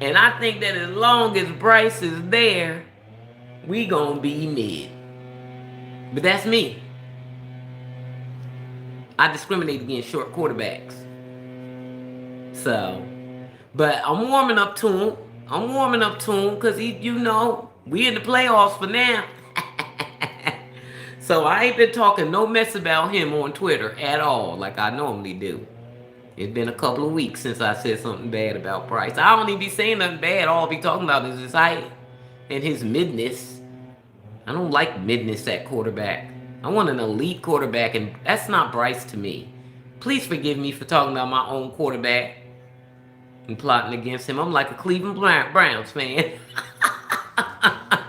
And I think that as long as Bryce is there, we gonna be mid. But that's me. I discriminate against short quarterbacks. So, but I'm warming up to him. Because we in the playoffs for now. So I ain't been talking no mess about him on Twitter at all, like I normally do. It's been a couple of weeks since I said something bad about Bryce. I don't even be saying nothing bad. All I be talking about is his height and his midness. I don't like midness at quarterback. I want an elite quarterback, and that's not Bryce to me. Please forgive me for talking about my own quarterback and plotting against him. I'm like a Cleveland Browns fan.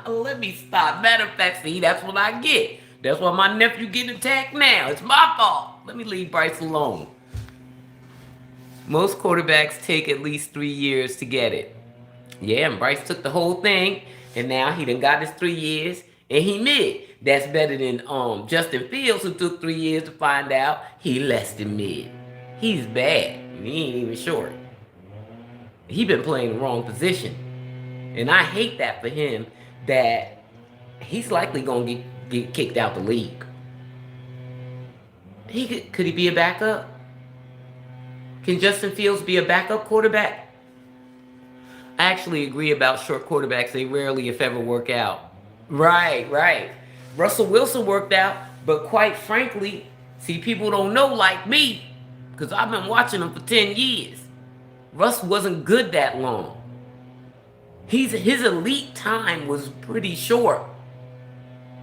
Let me stop. Matter of fact, see, that's what I get. That's why my nephew getting attacked now. It's my fault. Let me leave Bryce alone. Most quarterbacks take at least 3 years to get it. Yeah, and Bryce took the whole thing, and now he done got his 3 years, and he mid. That's better than Justin Fields, who took 3 years to find out he less than mid. He's bad. He ain't even short. He been playing the wrong position. And I hate that for him, that he's likely going to get kicked out the league. Could he be a backup? Can Justin Fields be a backup quarterback? I actually agree about short quarterbacks. They rarely, if ever, work out. Right. Russell Wilson worked out, but quite frankly, see, people don't know like me, because I've been watching him for 10 years. Russ wasn't good that long. His elite time was pretty short.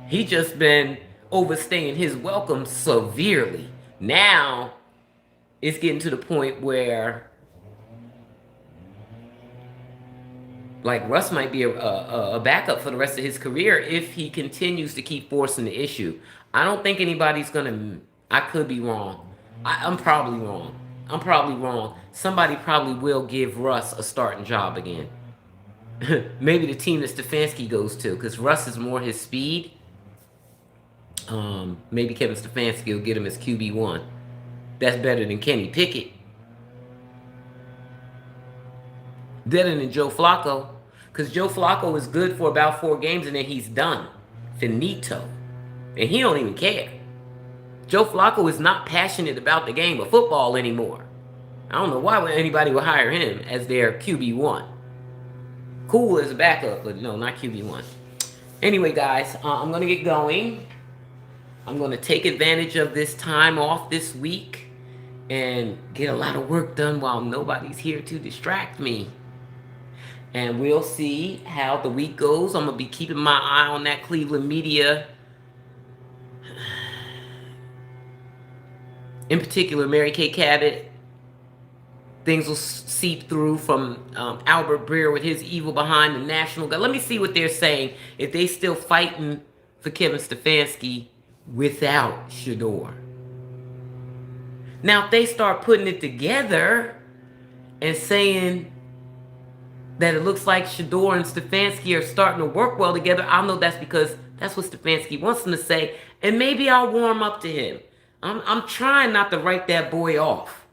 He just been overstaying his welcome severely. Now, it's getting to the point where, like, Russ might be a backup for the rest of his career if he continues to keep forcing the issue. I don't think anybody's gonna. I could be wrong. I'm probably wrong. Somebody probably will give Russ a starting job again. Maybe the team that Stefanski goes to, because Russ is more his speed. Maybe Kevin Stefanski will get him as QB1. That's better than Kenny Pickett. Better than Joe Flacco. Because Joe Flacco is good for about 4 games and then he's done. Finito. And he don't even care. Joe Flacco is not passionate about the game of football anymore. I don't know why anybody would hire him as their QB1. Cool as a backup, but no, not QB1. Anyway, guys, I'm going to get going. I'm going to take advantage of this time off this week and get a lot of work done while nobody's here to distract me. And we'll see how the week goes. I'm going to be keeping my eye on that Cleveland media. In particular, Mary Kay Cabot. Things will seep through from Albert Breer with his evil behind the National Guard. Let me see what they're saying. If they still fighting for Kevin Stefanski without Shedeur. Now, if they start putting it together and saying that it looks like Shedeur and Stefanski are starting to work well together, I'll know that's because that's what Stefanski wants them to say, and maybe I'll warm up to him. I'm trying not to write that boy off.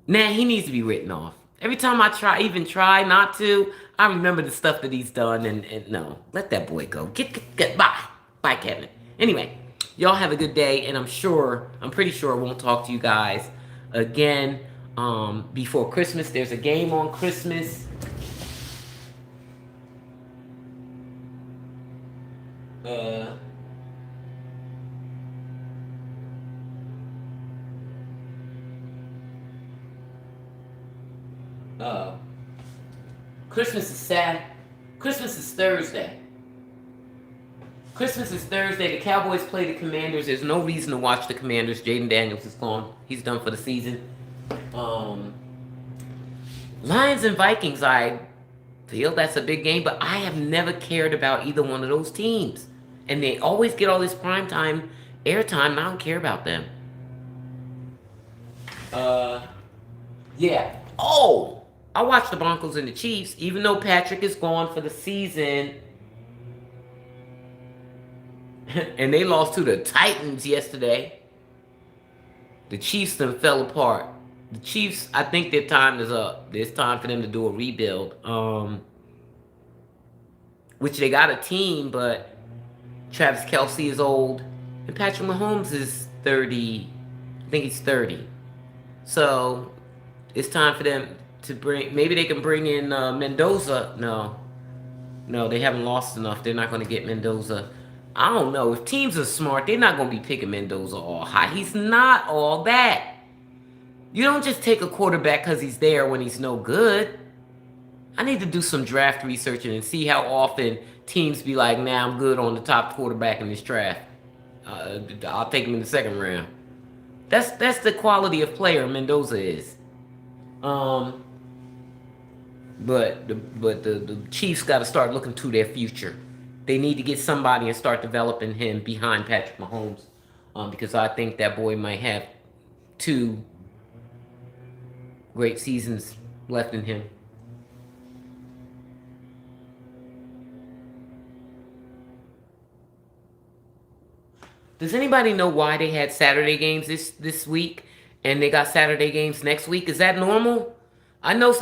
Nah, he needs to be written off. Every time I try not to, I remember the stuff that he's done, and no, let that boy go. Get bye. Bye, Kevin. Anyway, y'all have a good day, and I'm pretty sure I won't talk to you guys again before Christmas. There's a game on Christmas. Christmas is Thursday. Christmas is Thursday. The Cowboys play the Commanders. There's no reason to watch the Commanders. Jaden Daniels is gone. He's done for the season. Lions and Vikings, I feel that's a big game, but I have never cared about either one of those teams. And they always get all this primetime airtime. I don't care about them. Yeah. Oh! I watched the Broncos and the Chiefs, even though Patrick is gone for the season. And they lost to the Titans yesterday. The Chiefs then fell apart. The Chiefs, I think their time is up. It's time for them to do a rebuild. Which they got a team, but Travis Kelce is old. And Patrick Mahomes is 30. I think he's 30. So it's time for them to bring, maybe they can bring in Mendoza. No, they haven't lost enough. They're not going to get Mendoza. I don't know. If teams are smart, they're not going to be picking Mendoza all high. He's not all that. You don't just take a quarterback because he's there when he's no good. I need to do some draft research and see how often teams be like, nah, I'm good on the top quarterback in this draft. I'll take him in the second round. That's the quality of player Mendoza is. But the Chiefs got to start looking to their future. They need to get somebody and start developing him behind Patrick Mahomes, because I think that boy might have 2 great seasons left in him. Does anybody know why they had Saturday games this week and they got Saturday games next week? Is that normal? I know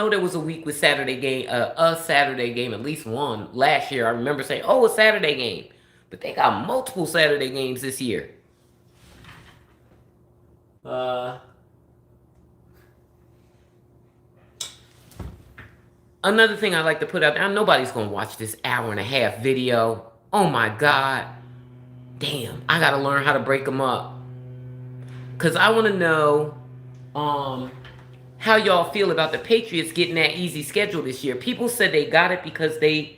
there was a week with Saturday game, a Saturday game, at least one last year. I remember saying, "Oh, a Saturday game," but they got multiple Saturday games this year. Another thing I like to put out there, nobody's gonna watch this hour-and-a-half video. Oh my God. Damn, I gotta learn how to break them up. Because I want to know how y'all feel about the Patriots getting that easy schedule this year. People said they got it because they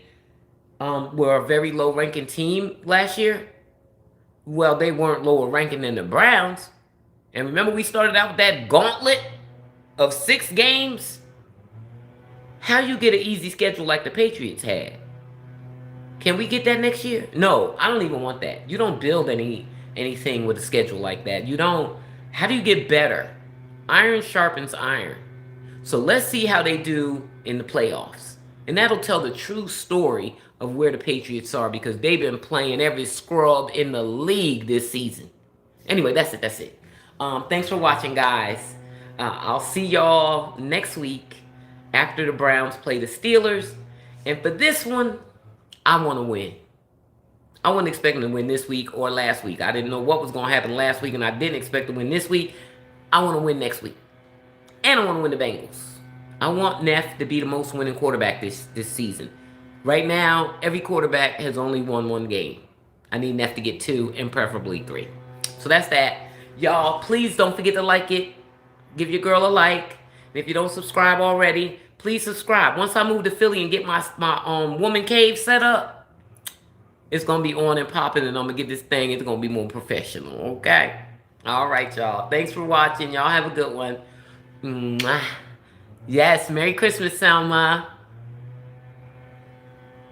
were a very low-ranking team last year. Well, they weren't lower ranking than the Browns. And remember, we started out with that gauntlet of 6 games? How you get an easy schedule like the Patriots had? Can we get that next year? No, I don't even want that. You don't build anything with a schedule like that. You don't. How do you get better? Iron sharpens iron. So let's see how they do in the playoffs. And that'll tell the true story of where the Patriots are, because they've been playing every scrub in the league this season. Anyway, that's it. Thanks for watching, guys. I'll see y'all next week after the Browns play the Steelers. And for this one, I want to win. I wasn't expecting to win this week or last week. I didn't know what was going to happen last week, and I didn't expect to win this week. I want to win next week. And I want to win the Bengals. I want Neff to be the most winning quarterback this season. Right now, every quarterback has only won 1 game. I need Neff to get 2 and preferably 3. So that's that. Y'all, please don't forget to like it. Give your girl a like. And if you don't subscribe already, please subscribe. Once I move to Philly and get my woman cave set up, it's going to be on and popping, and I'm going to get this thing. It's going to be more professional, okay? All right, y'all. Thanks for watching. Y'all have a good one. Mwah. Yes, Merry Christmas, Selma.